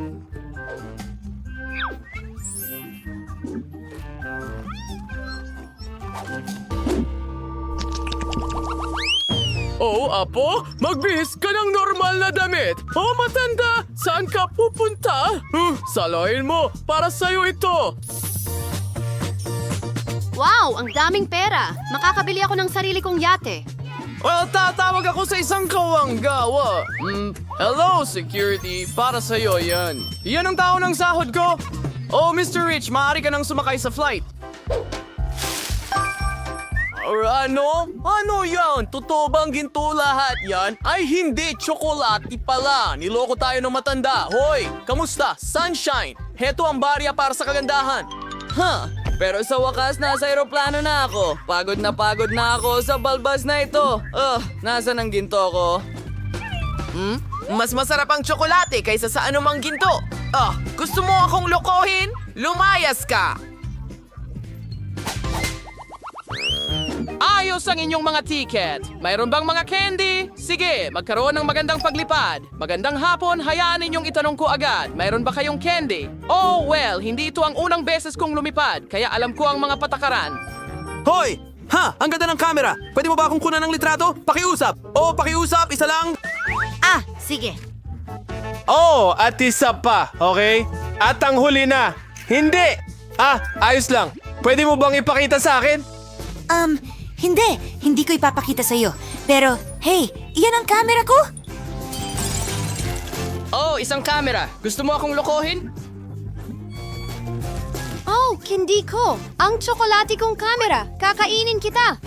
Oh, Apo, magbihis ka ng normal na damit. Oh, matanda, saan ka pupunta? Salahin mo, para sa'yo ito. Wow, ang daming pera. Makakabili ako ng sarili kong yate. Well, tatawag ako sa isang kawanggawa. Hello, security. Para sa'yo yan. Yan ang tao ng sahod ko. Oh, Mr. Rich, maaari ka nang sumakay sa flight. Ano? Ano yan? Totoo bang ginto lahat yan? Ay hindi, tsokolate pala. Niloko tayo ng matanda. Hoy, kamusta? Sunshine. Heto ang barya para sa kagandahan. Pero sa wakas, nasa aeroplano na ako. Pagod na ako sa balbas na ito. Nasaan ang ginto ko? Mas masarap ang tsokolate kaysa sa anumang ginto. Gusto mo akong lokohin? Lumayas ka! Ayos Ayos ang inyong mga ticket. Mayroon bang mga candy? Sige, magkaroon ng magandang paglipad. Magandang hapon, hayaan ninyong itanong ko agad. Mayroon ba kayong candy? Oh, well, hindi ito ang unang beses kong lumipad, kaya alam ko ang mga patakaran. Hoy! Ha! Ang ganda ng camera! Pwede mo ba akong kunan ng litrato? Pakiusap! Oh, pakiusap! Isa lang! Ah, sige. Oh, at isa pa, okay? At ang huli na, hindi! Ayos lang. Pwede mo bang ipakita sa akin? Hindi. Hindi ko ipapakita sa'yo. Pero, hey, iyan ang camera ko? Oh, isang camera. Gusto mo akong lokohin? Oh, hindi ko. Ang tsokolate kong camera. Kakainin kita.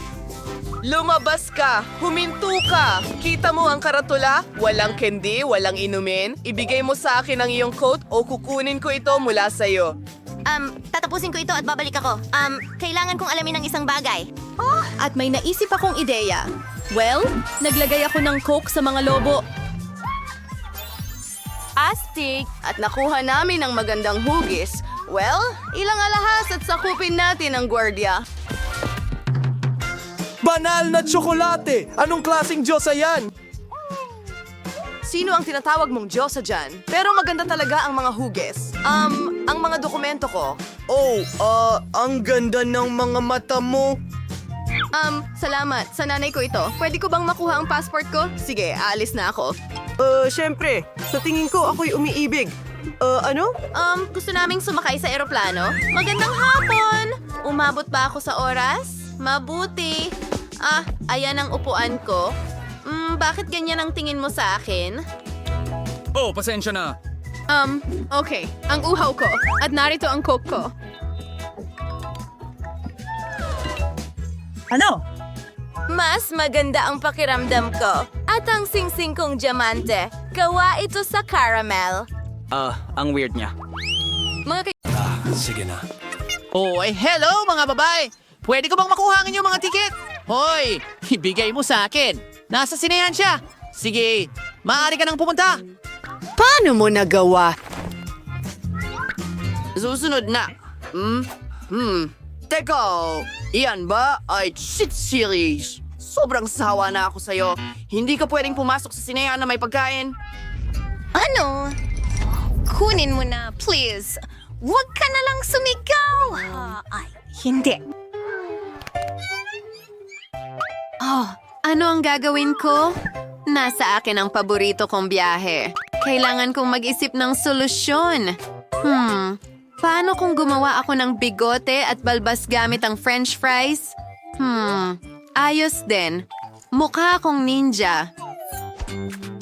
Lumabas ka! Huminto ka! Kita mo ang karatula? Walang candy, walang inumin. Ibigay mo sa akin ang iyong coat o kukunin ko ito mula sa'yo. Tatapusin ko ito at babalik ako. Kailangan kong alamin ng isang bagay. At may naisip akong ideya. Well, naglagay ako ng Coke sa mga lobo. Astig! At nakuha namin ang magandang hugis. Well, ilang alahas at sakupin natin ang gwardiya. Banal na tsokolate! Anong klaseng Diyosa yan? Sino ang tinatawag mong Diyosa dyan? Pero maganda talaga ang mga hugis. Ang mga dokumento ko. Ang ganda ng mga mata mo. Salamat. Sa nanay ko ito. Pwede ko bang makuha ang passport ko? Sige, aalis na ako. Syempre. Sa tingin ko, ako'y umiibig. Ano? Gusto naming sumakay sa eroplano? Magandang hapon! Umabot ba ako sa oras? Mabuti. Ayan ang upuan ko. Bakit ganyan ang tingin mo sa akin? Oh, pasensya na. Okay. Ang uhaw ko. At narito ang Coke ko. Mas maganda ang pakiramdam ko. At ang singsing kong diamante. Gawa ito sa caramel. Ang weird niya. Mga Sige na. Hello mga babae! Pwede ko bang makuha ang inyong mga tiket? Hoy, ibigay mo sa akin. Nasa sinehan siya. Sige, maaari ka nang pumunta. Paano mo nagawa? Susunod na. Teka, iyan ba ay shit series? Sobrang sawa na ako sa'yo. Hindi ka pwedeng pumasok sa sinehan na may pagkain. Ano? Kunin mo na, please. Huwag ka na lang sumigaw. Hindi. Ano ang gagawin ko? Nasa akin ang paborito kong biyahe. Kailangan kong mag-isip ng solusyon. Paano kung gumawa ako ng bigote at balbas gamit ang french fries? Ayos din. Mukha akong ninja.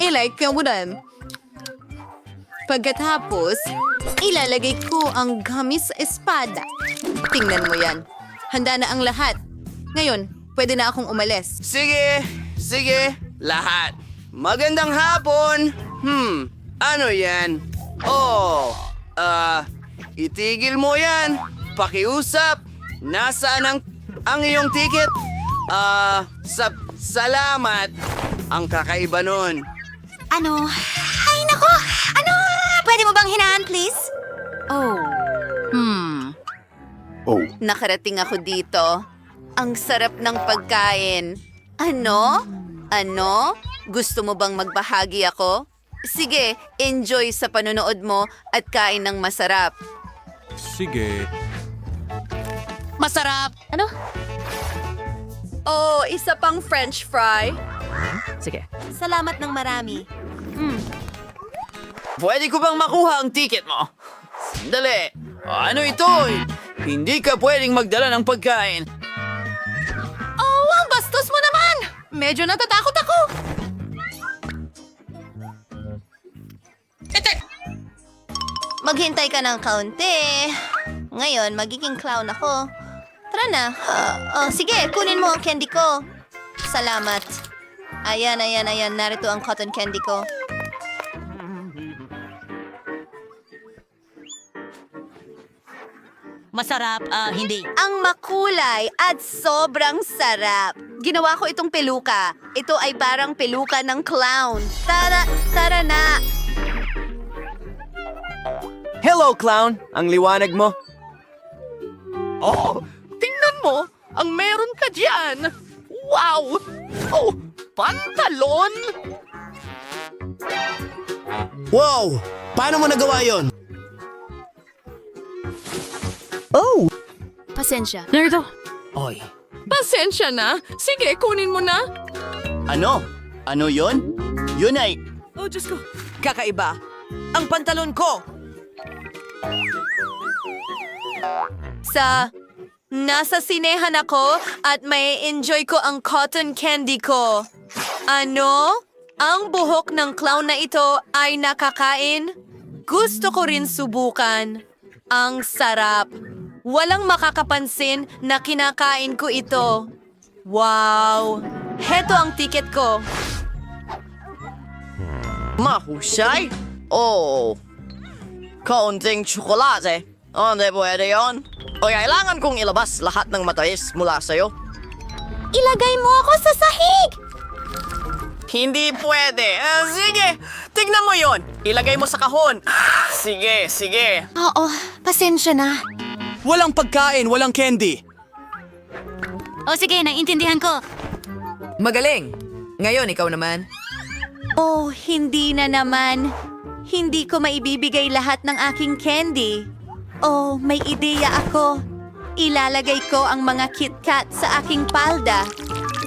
I-like mo din. Pagkatapos, ilalagay ko ang gummy sa espada. Tingnan mo yan. Handa na ang lahat. Ngayon, pwede na akong umalis. Sige, lahat. Magandang hapon. Ano yan? Itigil mo yan. Pakiusap. Nasaan ang iyong ticket? Salamat. Ang kakaiba nun. Ano? Ay, nako! Ano? Pwede mo bang hinaan, please? Nakarating ako dito. Ang sarap ng pagkain. Ano? Gusto mo bang magbahagi ako? Sige, enjoy sa panonood mo at kain ng masarap. Sige. Masarap! Ano? Isa pang french fry. Sige. Salamat ng marami. Pwede ko bang makuha ang ticket mo? Sandali. Ano ito? Hindi ka pwedeng magdala ng pagkain. Ang bastos mo naman! Medyo natatakot ako. Maghintay ka ng kaunti. Ngayon, magiging clown ako. Tara na. Sige, kunin mo ang candy ko. Salamat. Ayan. Narito ang cotton candy ko. Masarap, hindi. Ang makulay at sobrang sarap. Ginawa ko itong peluka. Ito ay parang peluka ng clown. Tara na. Hello, clown! Ang liwanag mo. Tingnan mo! Ang meron ka dyan! Wow! Oh, pantalon? Wow! Paano mo nagawa yon? Pasensya. Narito. Oy. Pasensya na. Sige, kunin mo na. Ano? Ano yon? Yun ay... Oh, Diyos ko. Kakaiba. Ang pantalon ko! Nasa sinehan ako at may enjoy ko ang cotton candy ko. Ano? Ang buhok ng clown na ito ay nakakain? Gusto ko rin subukan. Ang sarap. Walang makakapansin na kinakain ko ito. Wow! Heto ang tiket ko. Mahusay? Oh. Kaunting tsokolate. Hindi pwede yun. O kailangan kong ilabas lahat ng matamis mula sa'yo. Ilagay mo ako sa sahig! Hindi pwede. Sige, tignan mo yon. Ilagay mo sa kahon. Sige, sige. Oo, pasensya na. Walang pagkain, walang candy. O sige, naiintindihan ko. Magaling. Ngayon, ikaw naman. Oh, hindi na naman. Hindi ko maibibigay lahat ng aking candy. Oh, may ideya ako. Ilalagay ko ang mga KitKat sa aking palda.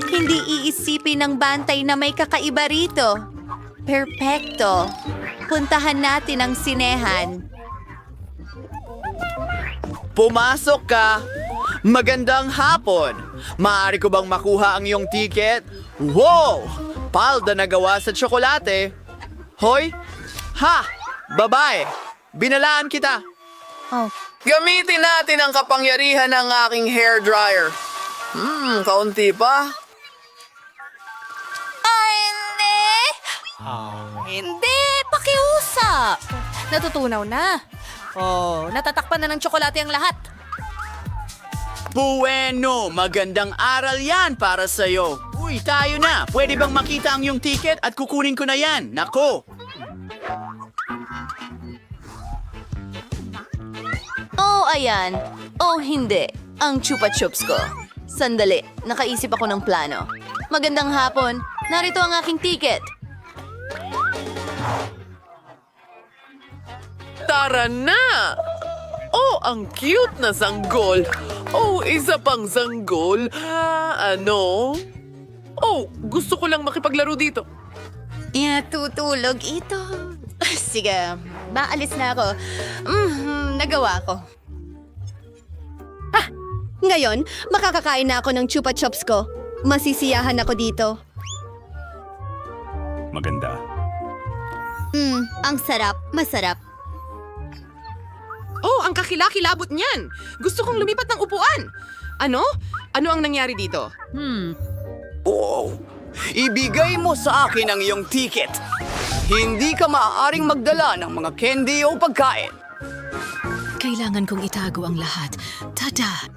Hindi iisipin ng bantay na may kakaiba rito. Perpekto. Puntahan natin ang sinehan. Pumasok ka. Magandang hapon. Maaari ko bang makuha ang iyong ticket? Wow! Palda na gawa sa tsokolate. Hoy! Ha! Babae! Binalaan kita. Gamitin natin ang kapangyarihan ng aking hair dryer. Kaunti pa. Ay, hindi! Hindi! Pakiusap! Natutunaw na. Oh, natatakpan na ng tsokolate ang lahat. Bueno, magandang aral yan para sa'yo. Uy, tayo na. Pwede bang makita ang iyong ticket at kukunin ko na yan? Nako! Oh, ayan. Oh, hindi. Ang chupa chups ko. Sandali, nakaisip ako ng plano. Magandang hapon. Narito ang aking ticket. Tara na! Oh, ang cute na sanggol. Oh, isa pang sanggol. Ano? Oh, gusto ko lang makipaglaro dito. Tutulog ito. Sige, maalis na ako. Nagawa ko. Ngayon, makakakain na ako ng chupa chups ko. Masisiyahan ako dito. Maganda. Ang sarap. Masarap. Oh, ang kakilakilabot niyan. Gusto kong lumipat ng upuan. Ano? Ano ang nangyari dito? Oh, ibigay mo sa akin ang iyong ticket. Hindi ka maaaring magdala ng mga candy o pagkain. Kailangan kong itago ang lahat. Tada!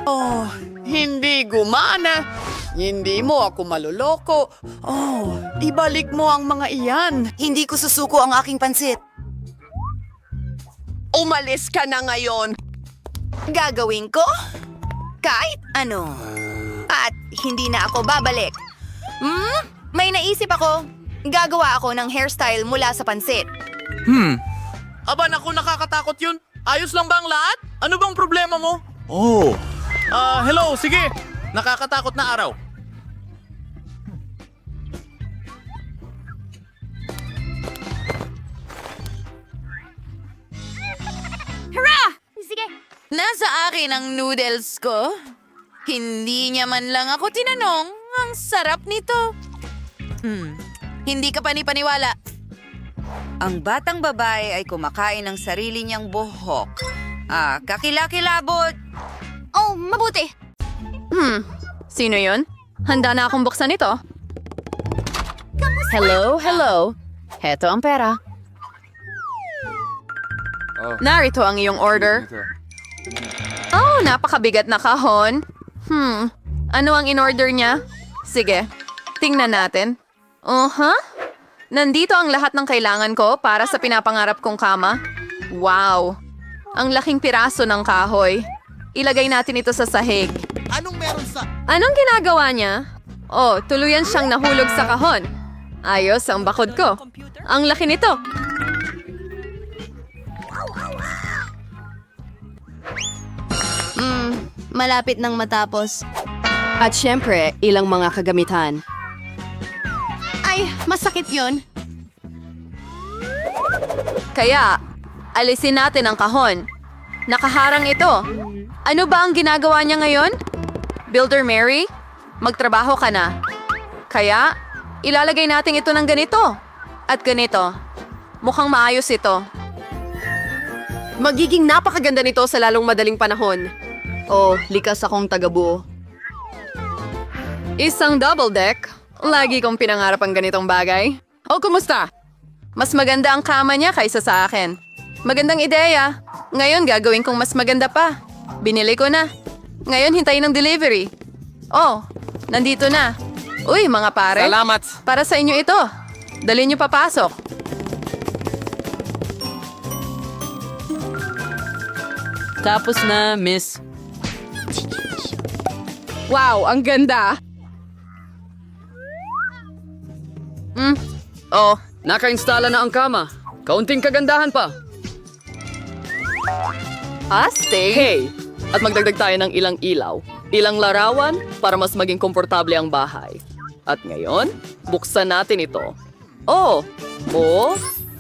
Oh, hindi gumana. Hindi mo ako maluloko. Oh, ibalik mo ang mga iyan. Hindi ko susuko ang aking pansit. Umalis ka na ngayon. Gagawin ko? Kahit ano. At hindi na ako babalik. May naisip ako. Gagawa ako ng hairstyle mula sa pansit. Aba, naku, nakakatakot yun. Ayos lang ba ang lahat? Ano bang problema mo? Oh. Hello, sige. Nakakatakot na araw. Sige. Nasa akin ang noodles ko. Hindi niya man lang ako tinanong. Ang sarap nito. Hindi ka panipaniwala. Ang batang babae ay kumakain ng sarili niyang buhok. Kakilakilabot. Oh, mabuti. Sino yon? Handa na akong buksan ito. Hello, hello. Heto ang pera. Narito ang iyong order. Oh, napakabigat na kahon. Ano ang in-order niya? Sige, tingnan natin. Nandito ang lahat ng kailangan ko para sa pinapangarap kong kama. Wow! Ang laking piraso ng kahoy. Ilagay natin ito sa sahig. Anong meron sa... Anong ginagawa niya? Oh, tuluyan siyang nahulog sa kahon. Ayos ang bakod ko. Ang laki nito. Malapit nang matapos. At syempre, ilang mga kagamitan. Ay, masakit yun. Kaya, alisin natin ang kahon. Nakaharang ito. Ano ba ang ginagawa niya ngayon? Builder Mary, magtrabaho ka na. Kaya, ilalagay natin ito ng ganito. At ganito. Mukhang maayos ito. Magiging napakaganda nito sa lalong madaling panahon. Oh, likas akong tagabuo. Isang double deck. Lagi kong pinangarap ang ganitong bagay. Oh, kumusta? Mas maganda ang kama niya kaysa sa akin. Magandang ideya. Ngayon gagawin kong mas maganda pa. Binili ko na. Ngayon hintayin ng delivery. Oh, nandito na. Uy, mga pare. Salamat. Para sa inyo ito. Dali niyo papasok. Tapos na, miss. Wow, ang ganda. Oh, naka-installa na ang kama. Kaunting kagandahan pa. Astig. Hey, at magdagdag tayo ng ilang ilaw, ilang larawan para mas maging komportable ang bahay. At ngayon, buksan natin ito. Oh,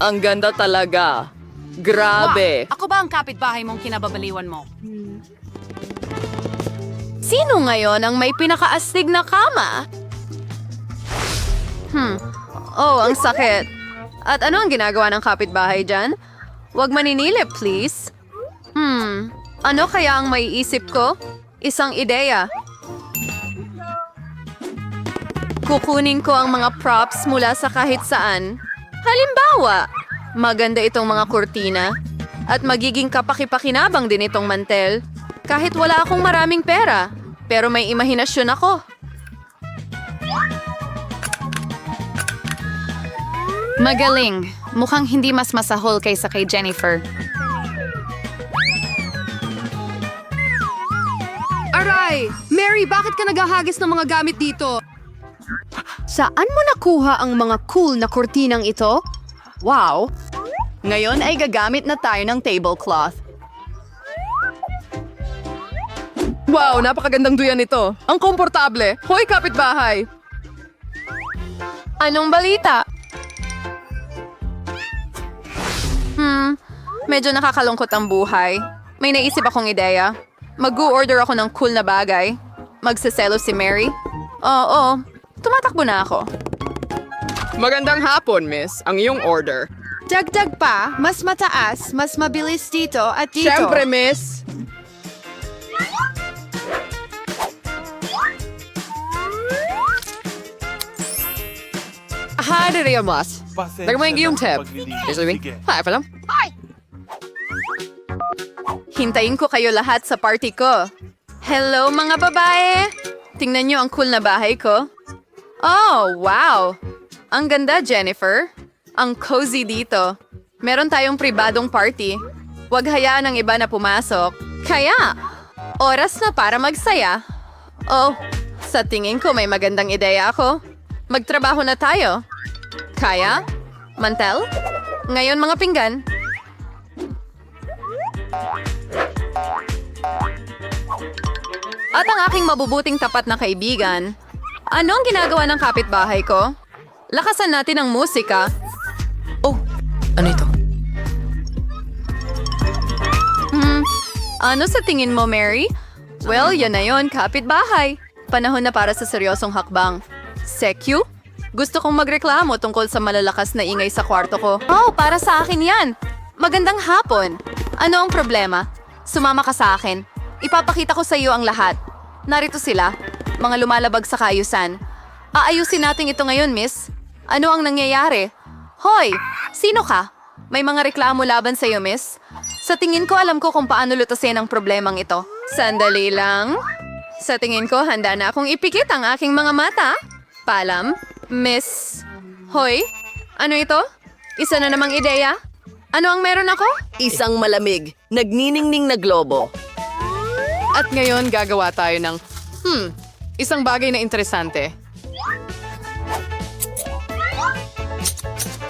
ang ganda talaga. Grabe. Ako ba ang kapitbahay mong kinababaliwan mo? Sino ngayon ang may pinakaastig na kama? Oh, ang sakit. At ano ang ginagawa ng kapitbahay dyan? Huwag maninilip, please. Ano kaya ang maiisip ko? Isang ideya. Kukunin ko ang mga props mula sa kahit saan. Halimbawa, maganda itong mga kurtina. At magiging kapaki-pakinabang din itong mantel. Kahit wala akong maraming pera. Pero may imahinasyon ako. Magaling. Mukhang hindi mas masahol kaysa kay Jennifer. Aray! Mary, bakit ka naghahagis ng mga gamit dito? Saan mo nakuha ang mga cool na kurtinang ito? Wow! Ngayon ay gagamit na tayo ng tablecloth. Wow, napakagandang duyan nito. Ang komportable. Hoy, kapitbahay! Anong balita? Medyo nakakalungkot ang buhay. May naisip akong ideya. Mag-order ako ng cool na bagay. Magsaselo si Mary. Oo, tumatakbo na ako. Magandang hapon, miss. Ang iyong order. Dagdag pa, mas mataas, mas mabilis dito at dito. Siyempre, miss. Hi, Rio Mas. Nagmay yung tab. Hi, palam. Hintayin ko kayo lahat sa party ko. Hello, mga babae! Tingnan niyo ang cool na bahay ko. Oh, wow! Ang ganda, Jennifer. Ang cozy dito. Meron tayong pribadong party. Huwag hayaan ang iba na pumasok. Kaya, oras na para magsaya. Oh, sa tingin ko may magandang ideya ako. Magtrabaho na tayo. Kaya? Mantel? Ngayon mga pinggan. At ang aking mabubuting tapat na kaibigan, ano ang ginagawa ng kapitbahay ko? Lakasan natin ang musika. Oh, ano ito? Ano sa tingin mo, Mary? Well, yan na yon, kapitbahay. Panahon na para sa seryosong hakbang. Sekyu? Gusto kong magreklamo tungkol sa malalakas na ingay sa kwarto ko. Oh, para sa akin yan. Magandang hapon. Ano ang problema? Sumama ka sa akin. Ipapakita ko sa iyo ang lahat. Narito sila, mga lumalabag sa kaayusan. Aayusin natin ito ngayon, miss. Ano ang nangyayari? Hoy, sino ka? May mga reklamo laban sa iyo, miss? Sa tingin ko, alam ko kung paano lutasin ang problemang ito. Sandali lang. Sa tingin ko, handa na akong ipikit ang aking mga mata. Paalam, miss. Hoy, ano ito? Isa na namang ideya? Ano ang meron ako? Isang malamig, nagniningning na globo. At ngayon, gagawa tayo ng, isang bagay na interesante.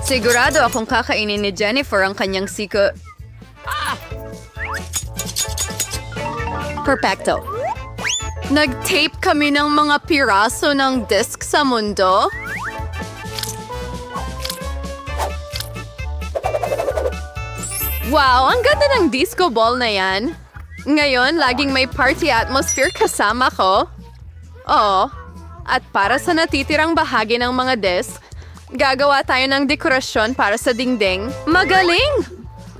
Sigurado akong kakainin ni Jennifer ang kanyang siko. Perfecto. Nag-tape kami ng mga piraso ng disc sa mundo. Wow, ang ganda ng disco ball na yan. Ngayon, laging may party atmosphere kasama ko. Oo. At para sa natitirang bahagi ng mga disc, gagawa tayo ng dekorasyon para sa dingding. Magaling!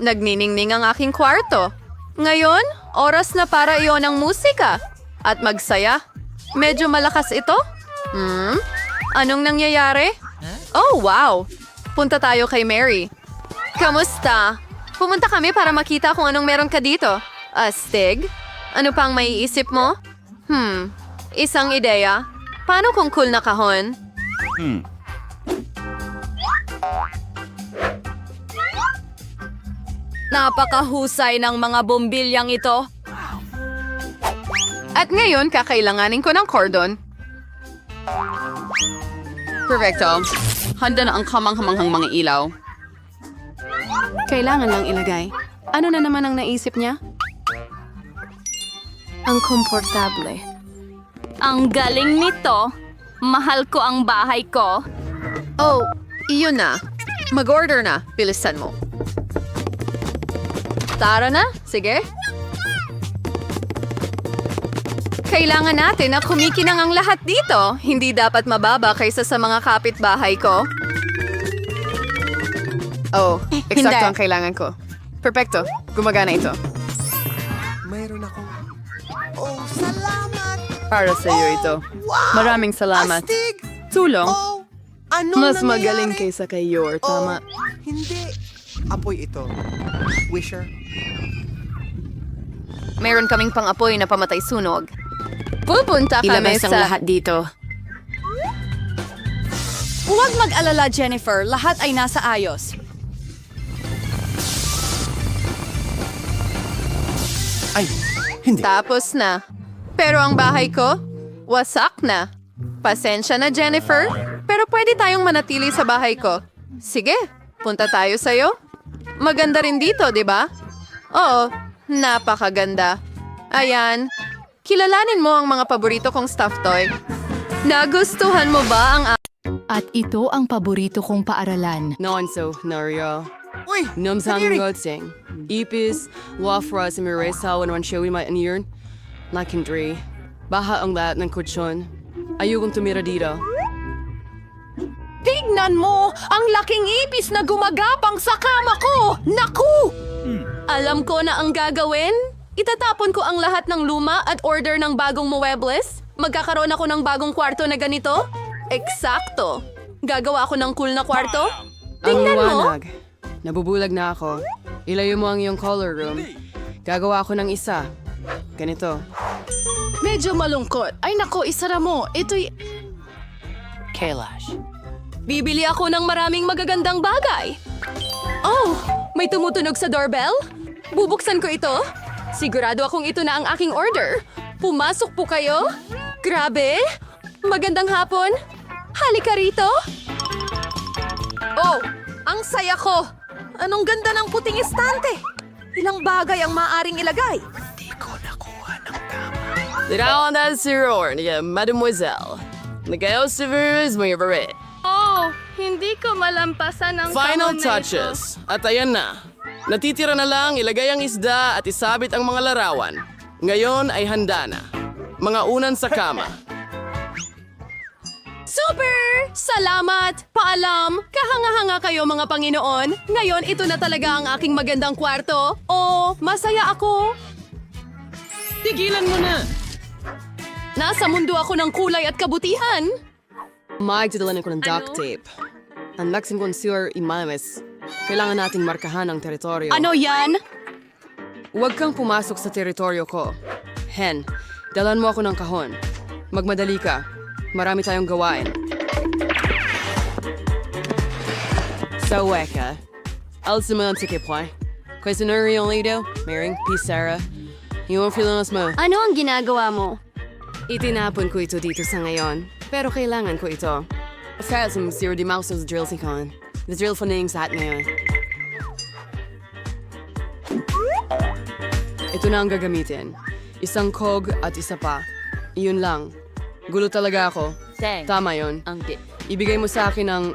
Nagniningning ang aking kwarto. Ngayon, oras na para iyon ang musika. At magsaya. Medyo malakas ito? Anong nangyayari? Oh, wow! Punta tayo kay Mary. Kamusta? Pumunta kami para makita kung anong meron ka dito. Astig? Ano pang maiisip mo? Isang ideya. Paano kung cool na kahon? Napakahusay ng mga bombilyang ito. At ngayon, kakailanganin ko ng cordon. Perfecto. Handa na ang kamang-hamanghang mga ilaw. Kailangan lang ilagay. Ano na naman ang naisip niya? Ang komportable. Ang galing nito. Mahal ko ang bahay ko. Oh, iyon na. Mag-order na. Bilisan mo. Tara na. Sige. Kailangan natin na kumikinang ang lahat dito. Hindi dapat mababa kaysa sa mga kapitbahay ko. Oh, eksakto ang kailangan ko. Perfecto. Gumagana ito. Mayroon ako. Oh, salamat! Para sa iyo ito. Wow! Maraming salamat. Astig! Tulong. Oh, ano Mas nangyayari? magaling kaysa kay Yor, tama? Hindi. Apoy ito. Wisher. Meron kaming pang-apoy na pamatay sunog. Pupunta kami Ilabas ang sa... lahat dito. Huwag mag-alala, Jennifer. Lahat ay nasa ayos. Ay, hindi. Tapos na. Pero ang bahay ko, wasak na. Pasensya na, Jennifer. Pero pwede tayong manatili sa bahay ko. Sige, punta tayo sa'yo. Maganda rin dito, di ba? Oo, napakaganda. Ayan. Kilalanin mo ang mga paborito kong stuffed toy. Nagustuhan mo ba ang... At ito ang paborito kong paaralan. Nonso, Nario. Uy, Namsang kadiri. Gotsing. Ipis, Wafra sa Miresa, Wanwan Shewi Ma Anirn. Lakindri. Baha ang lahat ng kutsyon. Ayokong tumira dito. Tignan mo! Ang laking ipis na gumagapang sa kama ko! Naku! Alam ko na ang gagawin. Itatapon ko ang lahat ng luma at order ng bagong muebles. Magkakaroon ako ng bagong kwarto na ganito. Eksakto. Gagawa ako ng cool na kwarto. Tingnan mo. liwanag. Nabubulag na ako. Ilayo mo ang iyong color room. Gagawa ako ng isa. Ganito. Medyo malungkot. Ay nako, isara mo. Ito'y... Kailash. Bibili ako ng maraming magagandang bagay. Oh, may tumutunog sa doorbell? Bubuksan ko ito. Sigurado akong ito na ang aking order. Pumasok po kayo. Grabe. Magandang hapon. Halika rito. Oh, ang saya ko! Anong ganda ng puting estante! Ilang bagay ang maaaring ilagay. Dirawan na si Roar niya, Mademoiselle. Nagayaw si Virus, may beret. Oh, hindi ko malampasan ang Final touches. At ayan na. Natitira na lang ilagay ang isda at isabit ang mga larawan. Ngayon ay handa na. Mga unan sa kama. Super! Salamat! Paalam! Kahanga-hanga kayo mga Panginoon. Ngayon, ito na talaga ang aking magandang kwarto. Oh, masaya ako. Tigilan mo na! Nasa mundo ako ng kulay at kabutihan. Magdadalanan ko ng duct tape. Ang naksin concealer imames. Kailangan nating markahan ang teritoryo. Ano yan? Huwag kang pumasok sa teritoryo ko. Hen, dalan mo ako ng kahon. Magmadali ka. Marami tayong gawain. Sa weka, alsiman si Kipoy. Kasi nari yung lido, Maring P. Sarah. Yung Filipinos mo. Ano ang ginagawa mo? Itinapon ko ito dito sa ngayon, pero kailangan ko ito. Fasm zero di mouse drill si Con. drill for na yung sa ngayon. Ito na ang gagamitin. Isang kog at isa pa. Iyon lang. Gulo talaga ako. Tama yon. Ibigay mo sa akin ang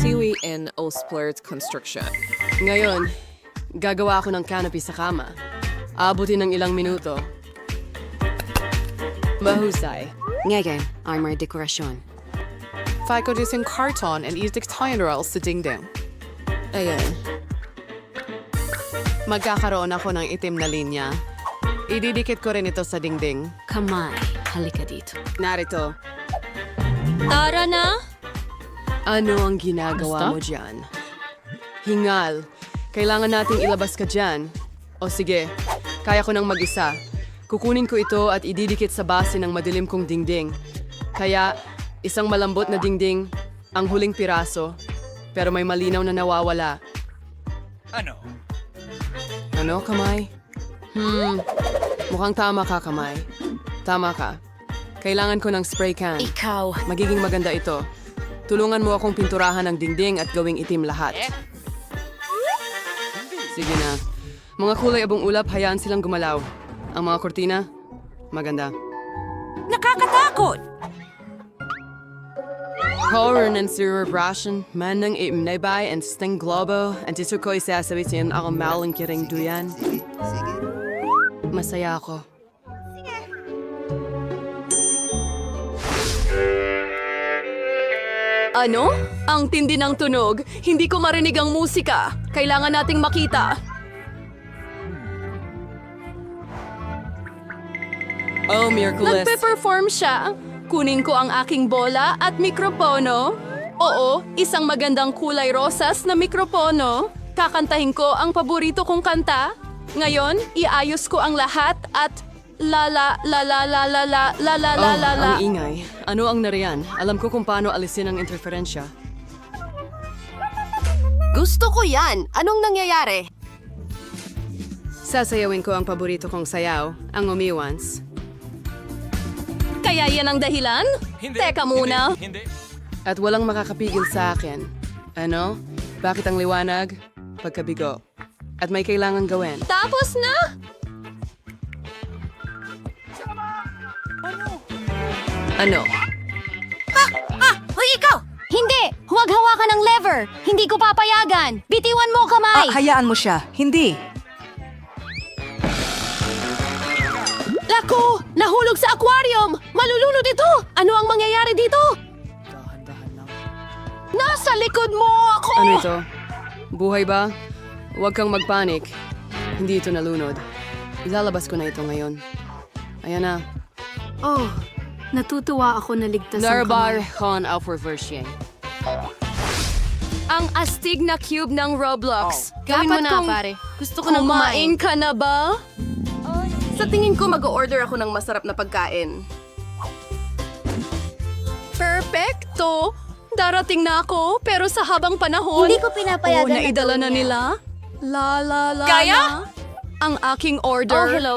Tiwi and Osplert Construction. Ngayon, gagawa ako ng canopy sa kama. Aabutin ng ilang minuto. Mahusay. Ngayon, armor dekorasyon. Fico using carton and easy rolls sa dingding. Ayan. Magkakaroon ako ng itim na linya. Ididikit ko rin ito sa dingding. Kamay, halika dito. Narito. Tara na! Ano ang ginagawa mo dyan? Hingal. Kailangan nating ilabas ka dyan. O sige, kaya ko nang mag-isa. Kukunin ko ito at ididikit sa base ng madilim kong dingding. Kaya, isang malambot na dingding, ang huling piraso, pero may malinaw na nawawala. Ano, kamay? Mukhang tama ka, kamay. Tama ka. Kailangan ko ng spray can. Ikaw. Magiging maganda ito. Tulungan mo akong pinturahan ang dingding at gawing itim lahat. Sige na. Mga kulay abong ulap, hayaan silang gumalaw. Ang mga kortina, maganda. Nakakatakot! Horror ng cerebrasyon, man ng imnaybay and sting globo, and dito ko'y sasabitin ako maling kiring duyan. Masaya ako. Ano? Ang tindi ng tunog. Hindi ko marinig ang musika. Kailangan nating makita. Oh, Miraculous. Nagpe-perform siya. Kunin ko ang aking bola at mikropono. Oo, isang magandang kulay rosas na mikropono. Kakantahin ko ang paborito kong kanta. Ngayon, iayos ko ang lahat at la la la la la la la la la la la la. Ang ingay. Ano ang nariyan? Alam ko kung paano alisin ang interferensya. Gusto ko yan! Anong nangyayari? Sasayawin ko ang paborito kong sayaw, ang umiwans. Kaya yan ang dahilan? Teka muna. At walang makakapigil sa akin. Ano? Bakit ang liwanag? Pagkabigo. At may kailangan gawin. Tapos na! Ano? Hoy, ikaw! Hindi! Huwag hawakan ng lever! Hindi ko papayagan! Bitiwan mo, kamay! Hayaan mo siya. Hindi. Lako! Nahulog sa aquarium! Malulunod ito! Ano ang mangyayari dito? Nasa likod mo ako! Ano ito? Buhay ba? Huwag kang magpanik. Hindi ito nalunod. Ilalabas ko na ito ngayon. Ayan na. Oh, natutuwa ako na ligtas ang Narbar kamay. Con Alforversier. Ang astig na cube ng Roblox. Gawin mo Dapat na, kong- pare. Gusto ko nang Kumain ka na ba? Sa tingin ko, mag-order ako ng masarap na pagkain. Perfecto! Darating na ako, pero sa habang panahon... Hindi ko pinapayagan na naidala na gawin nila? La la la Kaya? la. Ang aking order. Oh, hello.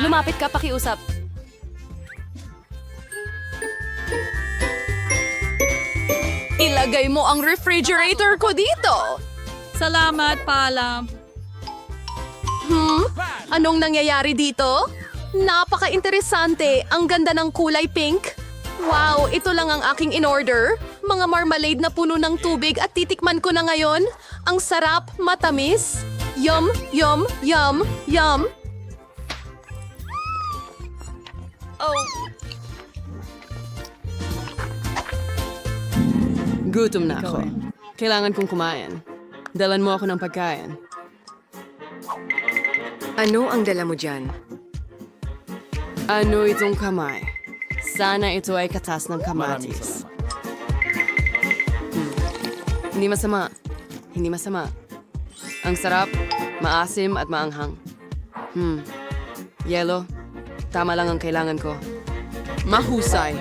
Lumapit ka, pakiusap. Ilagay mo ang refrigerator ko dito. Salamat, paalam. Anong nangyayari dito? Napaka-interesante. Ang ganda ng kulay pink. Wow, ito lang ang aking in-order. Mga marmalade na puno ng tubig at titikman ko na ngayon. Ang sarap, matamis. Yum, yum, yum, yum. Oh. Gutom na ako. Kailangan kong kumain. Dalan mo ako ng pagkain. Ano ang dala mo dyan? Ano itong kamay? Sana ito ay katas ng kamatis. Hindi masama. Hindi masama. Ang sarap, maasim at maanghang. Yelo, tama lang ang kailangan ko. Mahusay.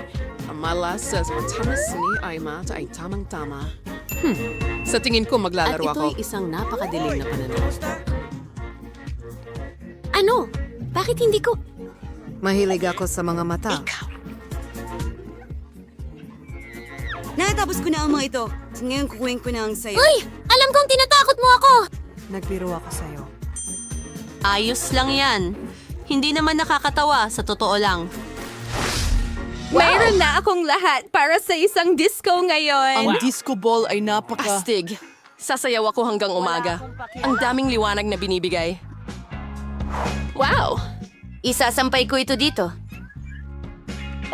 Ang malasa sa tamas ni Aima ay tamang-tama. Sa tingin ko maglalaro At ako. ito'y isang napakadilim na pananaw. Ano? Bakit hindi ko... Mahilig ako sa mga mata. Nakatapos ko na ang mga ito. Ngayon kukuhin ko na ang sayo. Uy! Alam kong tinatakot mo ako! Nagbiro ako sa'yo. Ayos lang yan. Hindi naman nakakatawa, sa totoo lang. Mayroon na akong lahat para sa isang disco ngayon. Ang disco ball ay napaka-astig. Sasayaw ako hanggang umaga. Ang daming liwanag na binibigay. Wow! Isasampay ko ito dito.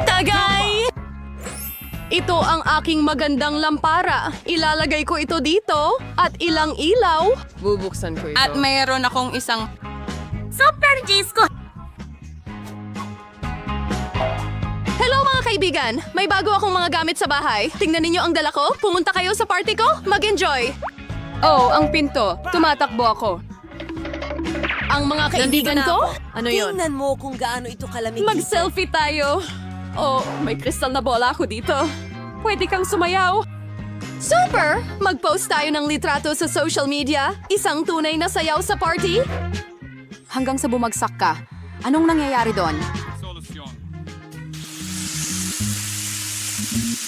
Tagay! Ito ang aking magandang lampara. Ilalagay ko ito dito at ilang ilaw. Bubuksan ko ito. At mayroon akong isang... Super disco! Hello mga kaibigan! May bago akong mga gamit sa bahay. Tingnan ninyo ang dala ko. Pumunta kayo sa party ko. Mag-enjoy! Oh, ang pinto. Tumatakbo ako. Ang mga kaibigan ko? Ano yun? Tingnan mo kung gaano ito kalamig. Mag-selfie tayo. Oh, may kristal na bola ako dito. Pwede kang sumayaw. Super! Mag-post tayo ng litrato sa social media. Isang tunay na sayaw sa party. Hanggang sa bumagsak ka. Anong nangyayari doon?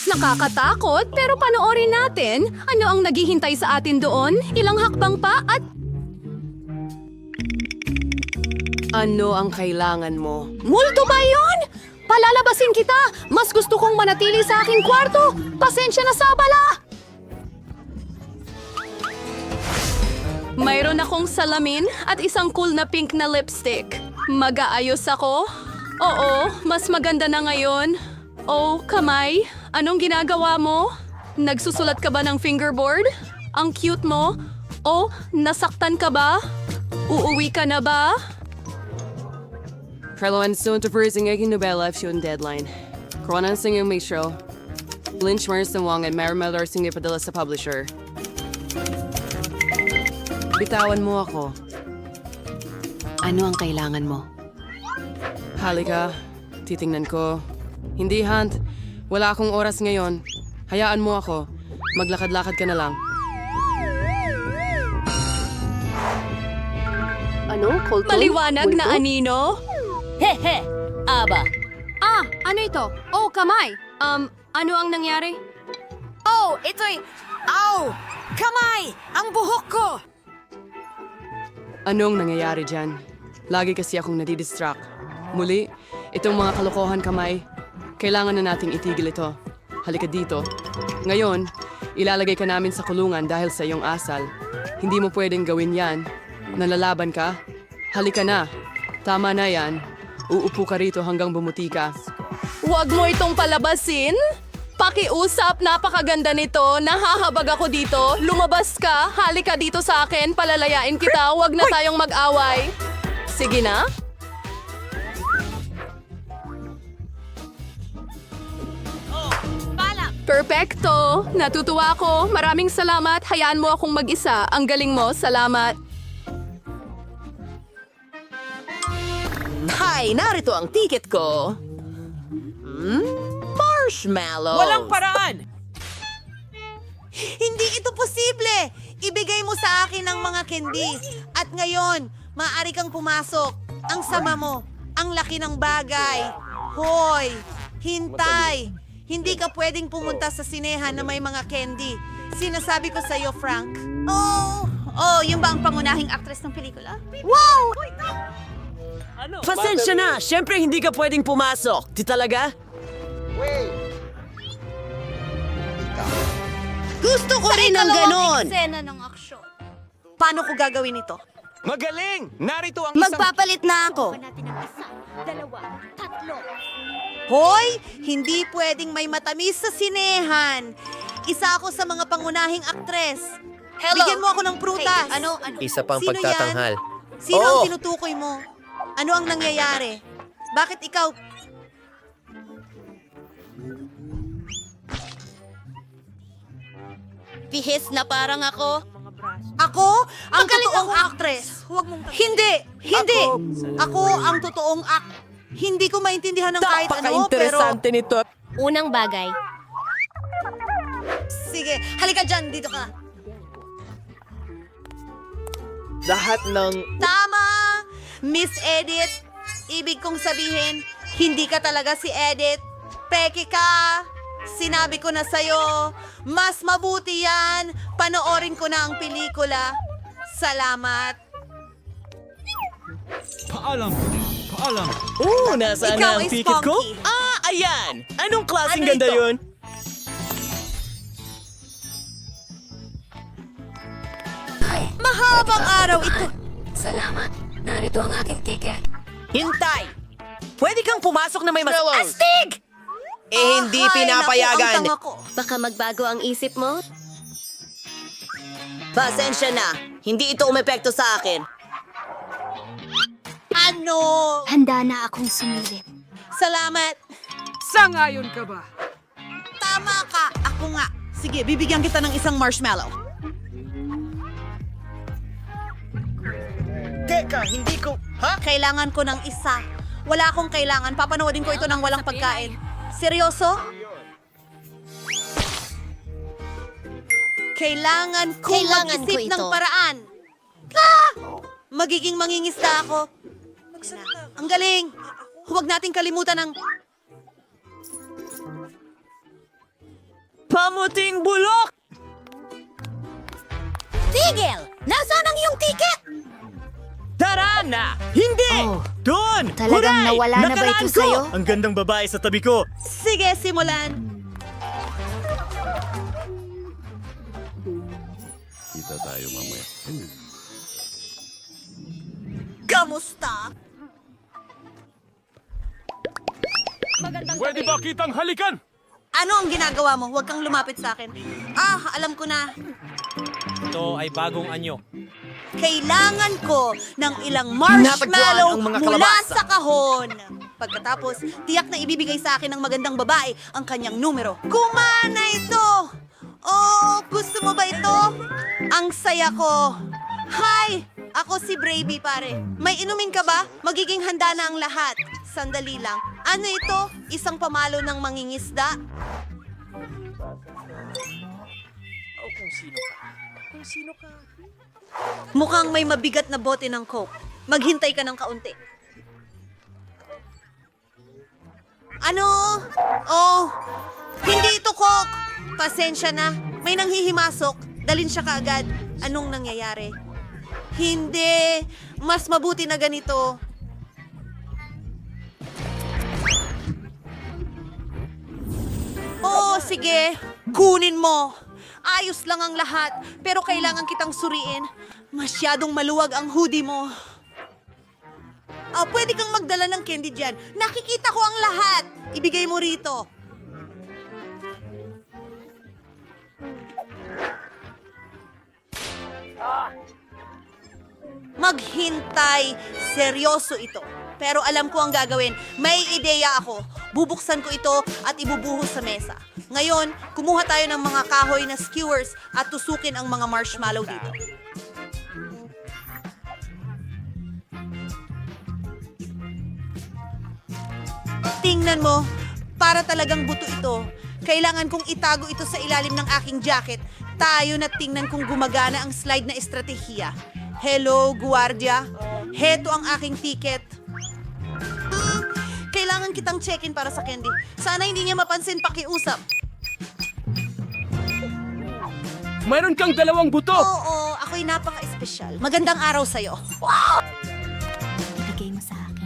Nakakatakot, pero panoorin natin. Ano ang naghihintay sa atin doon? Ilang hakbang pa at... Ano ang kailangan mo? Multo ba yun? Palalabasin kita! Mas gusto kong manatili sa aking kwarto! Pasensya na sa abala! Mayroon akong salamin at isang cool na pink na lipstick. Mag-aayos ako? Oo, mas maganda na ngayon. Oh, kamay, anong ginagawa mo? Nagsusulat ka ba ng fingerboard? Ang cute mo? Oh, nasaktan ka ba? Uuwi ka na ba? Kraloan soon to freezing egg nobela if yung deadline. Kronan singing may show. Lynch Marston Wong at Marimel singing padala sa publisher. Bitawan mo ako. Ano ang kailangan mo? Halika, titingnan ko. Hindi, Hunt. Wala akong oras ngayon. Hayaan mo ako. Maglakad-lakad ka na lang. Ano? Maliwanag na anino? Hehe! Aba! Ah, ano ito? Oh, kamay. Ano ang nangyari? Oh, ito'y... Ow! Kamay! Ang buhok ko! Anong nangyayari dyan? Lagi kasi akong nadidistract. Muli, itong mga kalokohan kamay, kailangan na nating itigil ito. Halika dito. Ngayon, ilalagay ka namin sa kulungan dahil sa iyong asal. Hindi mo pwedeng gawin yan. Nalalaban ka? Halika na. Tama na yan. Uupo ka rito hanggang bumuti ka. Huwag mo itong palabasin. Pakiusap, napakaganda nito. Nahahabag ako dito. Lumabas ka. Halika dito sa akin. Palalayain kita. Huwag na tayong mag-away. Sige na. Perfecto! Natutuwa ako. Maraming salamat. Hayaan mo akong mag-isa. Ang galing mo. Salamat. Hay, narito ang ticket ko. Marshmallows. Walang paraan! Hindi ito posible! Ibigay mo sa akin ang mga candy. At ngayon, maaari kang pumasok. Ang sama mo. Ang laki ng bagay. Hoy! Hintay! Hindi ka pwedeng pumunta sa sinehan na may mga candy. Sinasabi ko sa'yo, Frank. Oh, yung ba ang pangunahing actress ng pelikula? Wow! Pasensya na! Siyempre hindi ka pwedeng pumasok. Di talaga? Gusto ko rin ng ganon! Eksena ng aksyon. Paano ko gagawin ito? Magaling! Narito ang isang... Magpapalit na ako. Hoy! Hindi pwedeng may matamis sa sinehan. Isa ako sa mga pangunahing aktres. Hello. Bigyan mo ako ng prutas. Hey, ano? Isa pang Sino pagtatanghal. yan? Sino ang tinutukoy mo? Ano ang nangyayari? Bakit ikaw... Bihis na parang ako. Ako? Ang totoong actress. Hindi! Hindi! Ako ang totoong Hindi ko maintindihan ng kahit ano, pero... nito. Unang bagay. Sige, halika dyan, dito ka. Lahat ng... Tama! Miss Edith, ibig kong sabihin, hindi ka talaga si Edith. Peke ka! Sinabi ko na sa'yo, mas mabuti yan. Panoorin ko na ang pelikula. Salamat. Paalam! Paalam! Nasaan Ikaw na ang ay ticket ko? spunky. Ayan! Anong klaseng Ano ganda ito? yun? Mahabang araw ito. Salamat. Narito ang aking ticket. Hintay! Pwede kang pumasok na may mas... Fellows. Astig! Hindi pinapayagan. Baka magbago ang isip mo? Pasensya na. Hindi ito umepekto sa akin. Ano? Handa na akong sumilip. Salamat. Sangayon ka ba? Tama ka. Ako nga. Sige, bibigyan kita ng isang marshmallow. Teka, hindi ko... Ha? Kailangan ko ng isa. Wala akong kailangan. Papanoodin ko ito ng walang pagkain. Seryoso? Kailangan kong mag-isip ng paraan. Ah! Magiging mangingisda ako. Ang galing. Huwag nating kalimutan ang... Pamuting bulok! Tigil! Nasaan ang iyong ticket? Tara na! Hindi! Doon! Talagang Huray! nawala na ba Nakalaan ito ko! sa'yo? Ang gandang babae sa tabi ko. Sige, simulan. Kita tayo mamaya. Kamusta? Pwede ba kitang halikan? Ano ang ginagawa mo? Huwag kang lumapit sa akin. Alam ko na. Ito ay bagong anyo. Kailangan ko ng ilang Natagpuan marshmallow ang mga mula kalabasa. sa kahon. Pagkatapos, tiyak na ibibigay sa akin ng magandang babae ang kanyang numero. Kumana ito! Oh, gusto mo ba ito? Ang saya ko. Hi! Ako si Bravey, pare. May inumin ka ba? Magiging handa na ang lahat. Sandali lang. Ano ito? Isang pamalo ng mangingisda? Mukhang may mabigat na bote ng Coke. Maghintay ka ng kaunti. Ano? Oh, hindi ito Coke. Pasensya na. May nanghihimasok. Dalin siya kaagad. Anong nangyayari? Hindi. Mas mabuti na ganito. Oh, sige. Kunin mo. Ayos lang ang lahat, pero kailangan kitang suriin. Masyadong maluwag ang hoodie mo. Pwede kang magdala ng candy dyan. Nakikita ko ang lahat. Ibigay mo rito. Maghintay. Seryoso ito. Pero alam ko ang gagawin. May ideya ako. Bubuksan ko ito at ibubuhos sa mesa. Ngayon, kumuha tayo ng mga kahoy na skewers at tusukin ang mga marshmallow dito. Tingnan mo, para talagang buto ito. Kailangan kong itago ito sa ilalim ng aking jacket. Tayo na tingnan kung gumagana ang slide na estratehiya. Hello, guwardia. Heto ang aking ticket. Kailangan kitang check-in para sa candy. Sana hindi niya mapansin pakiusap. Mayroon kang dalawang buto! Oo, ako'y napaka-espesyal. Magandang araw sa'yo. Wow! Ibigay mo sa akin.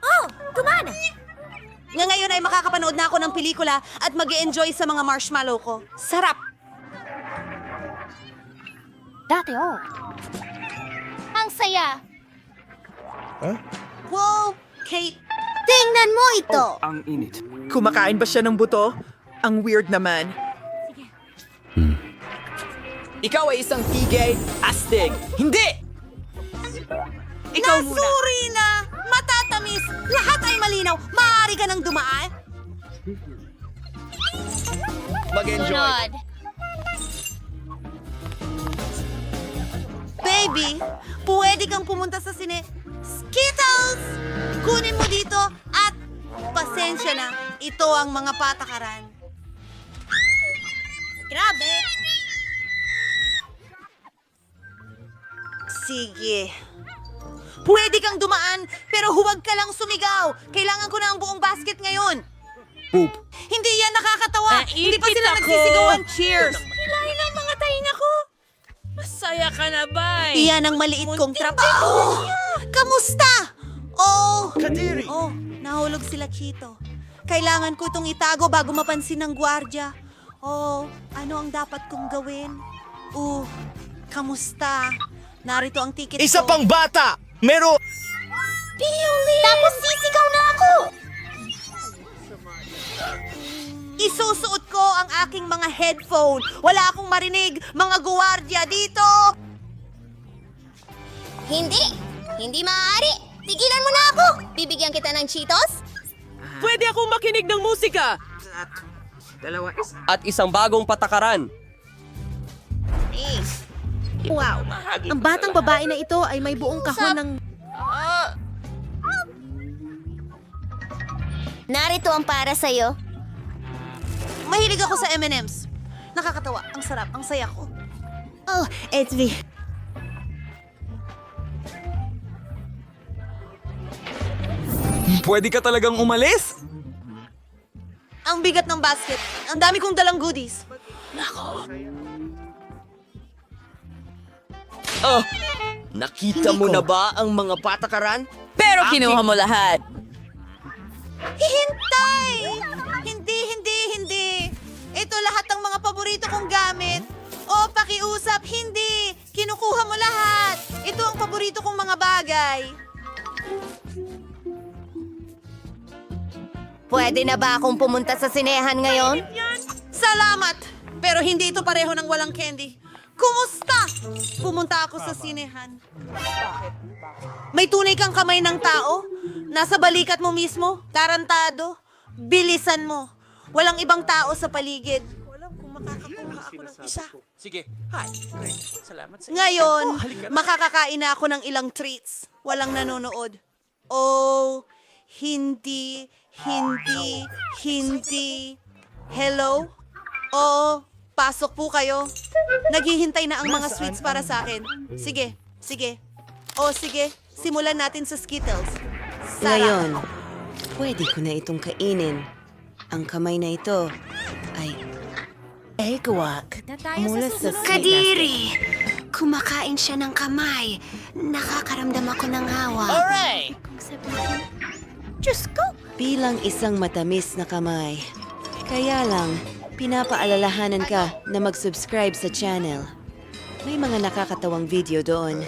Oh, gumana! Nga ngayon ay makakapanood na ako ng pelikula at mag-e-enjoy sa mga marshmallow ko. Sarap! Dati, oh. Ang saya. Wow! Kate, tingnan mo ito! Ang init. Kumakain ba siya ng buto? Ang weird naman. Ikaw ay isang tigay, astig. Hindi! Ikaw muna. Nasuri na! Matatamis! Lahat ay malinaw! Maaari ka nang dumaan! Mag-enjoy. Baby, pwede kang pumunta sa sine... Skittles! Kunin mo dito at pasensya na. Ito ang mga patakaran. Grabe! Sige. Pwede kang dumaan, pero huwag ka lang sumigaw. Kailangan ko na ang buong basket ngayon. Hindi yan nakakatawa. Hindi pa Naipit sila ako. nagsisigawan. Cheers. Hilahin ang mga tainga ko. Masaya ka na ba? Iyan ang maliit kong trabaho. Kamusta? Oh, nahulog sila, Chito. Kailangan ko itong itago bago mapansin ng gwardya. Oh, ano ang dapat kong gawin? Kamusta? Narito ang ticket Isa ko. pang bata! Meron... Tapos sisigaw na ako! Isusuot ko ang aking mga headphone. Wala akong marinig. Mga gwardya dito. Hindi maaari. Tigilan mo na ako. Bibigyan kita ng Cheetos? Pwede akong makinig ng musika. At isang bagong patakaran. Wow! Ang batang babae na ito ay may buong kahon ng... Narito ang para sa'yo. Mahilig ako sa M&M's. Nakakatawa. Ang sarap. Ang saya ko. Oh, it's me. Pwede ka talagang umalis? Ang bigat ng basket. Ang dami kong dalang goodies. Nakita mo na ba ang mga patakaran? Pero kinuha mo lahat. Hintay! Hindi. Ito lahat ng mga paborito kong gamit. O, pakiusap, hindi. Kinukuha mo lahat. Ito ang paborito kong mga bagay. Pwede na ba akong pumunta sa sinehan ngayon? Salamat! Pero hindi ito pareho ng walang candy. Kumusta? Pumunta ako sa sinehan. May tunay kang kamay ng tao? Nasa balikat mo mismo? Tarantado? Bilisan mo. Walang ibang tao sa paligid. Walang kung makakakuha ako ng isa. Sige. Hi. Great. Salamat sa Ngayon, makakakain na ako ng ilang treats. Walang nanonood. Oh, hindi. Hello? Oo, pasok po kayo. Naghihintay na ang mga sweets para sa akin. Sige. O sige, simulan natin sa Skittles. Ngayon, pwede ko na itong kainin. Ang kamay na ito ay eggwak mula sa Kadiri! Kumakain siya ng kamay. Nakakaramdam ako ng awa. Alright! Diyos ko! bilang isang matamis na kamay. Kaya lang, pinapaalalahanan ka na mag-subscribe sa channel. May mga nakakatawang video doon.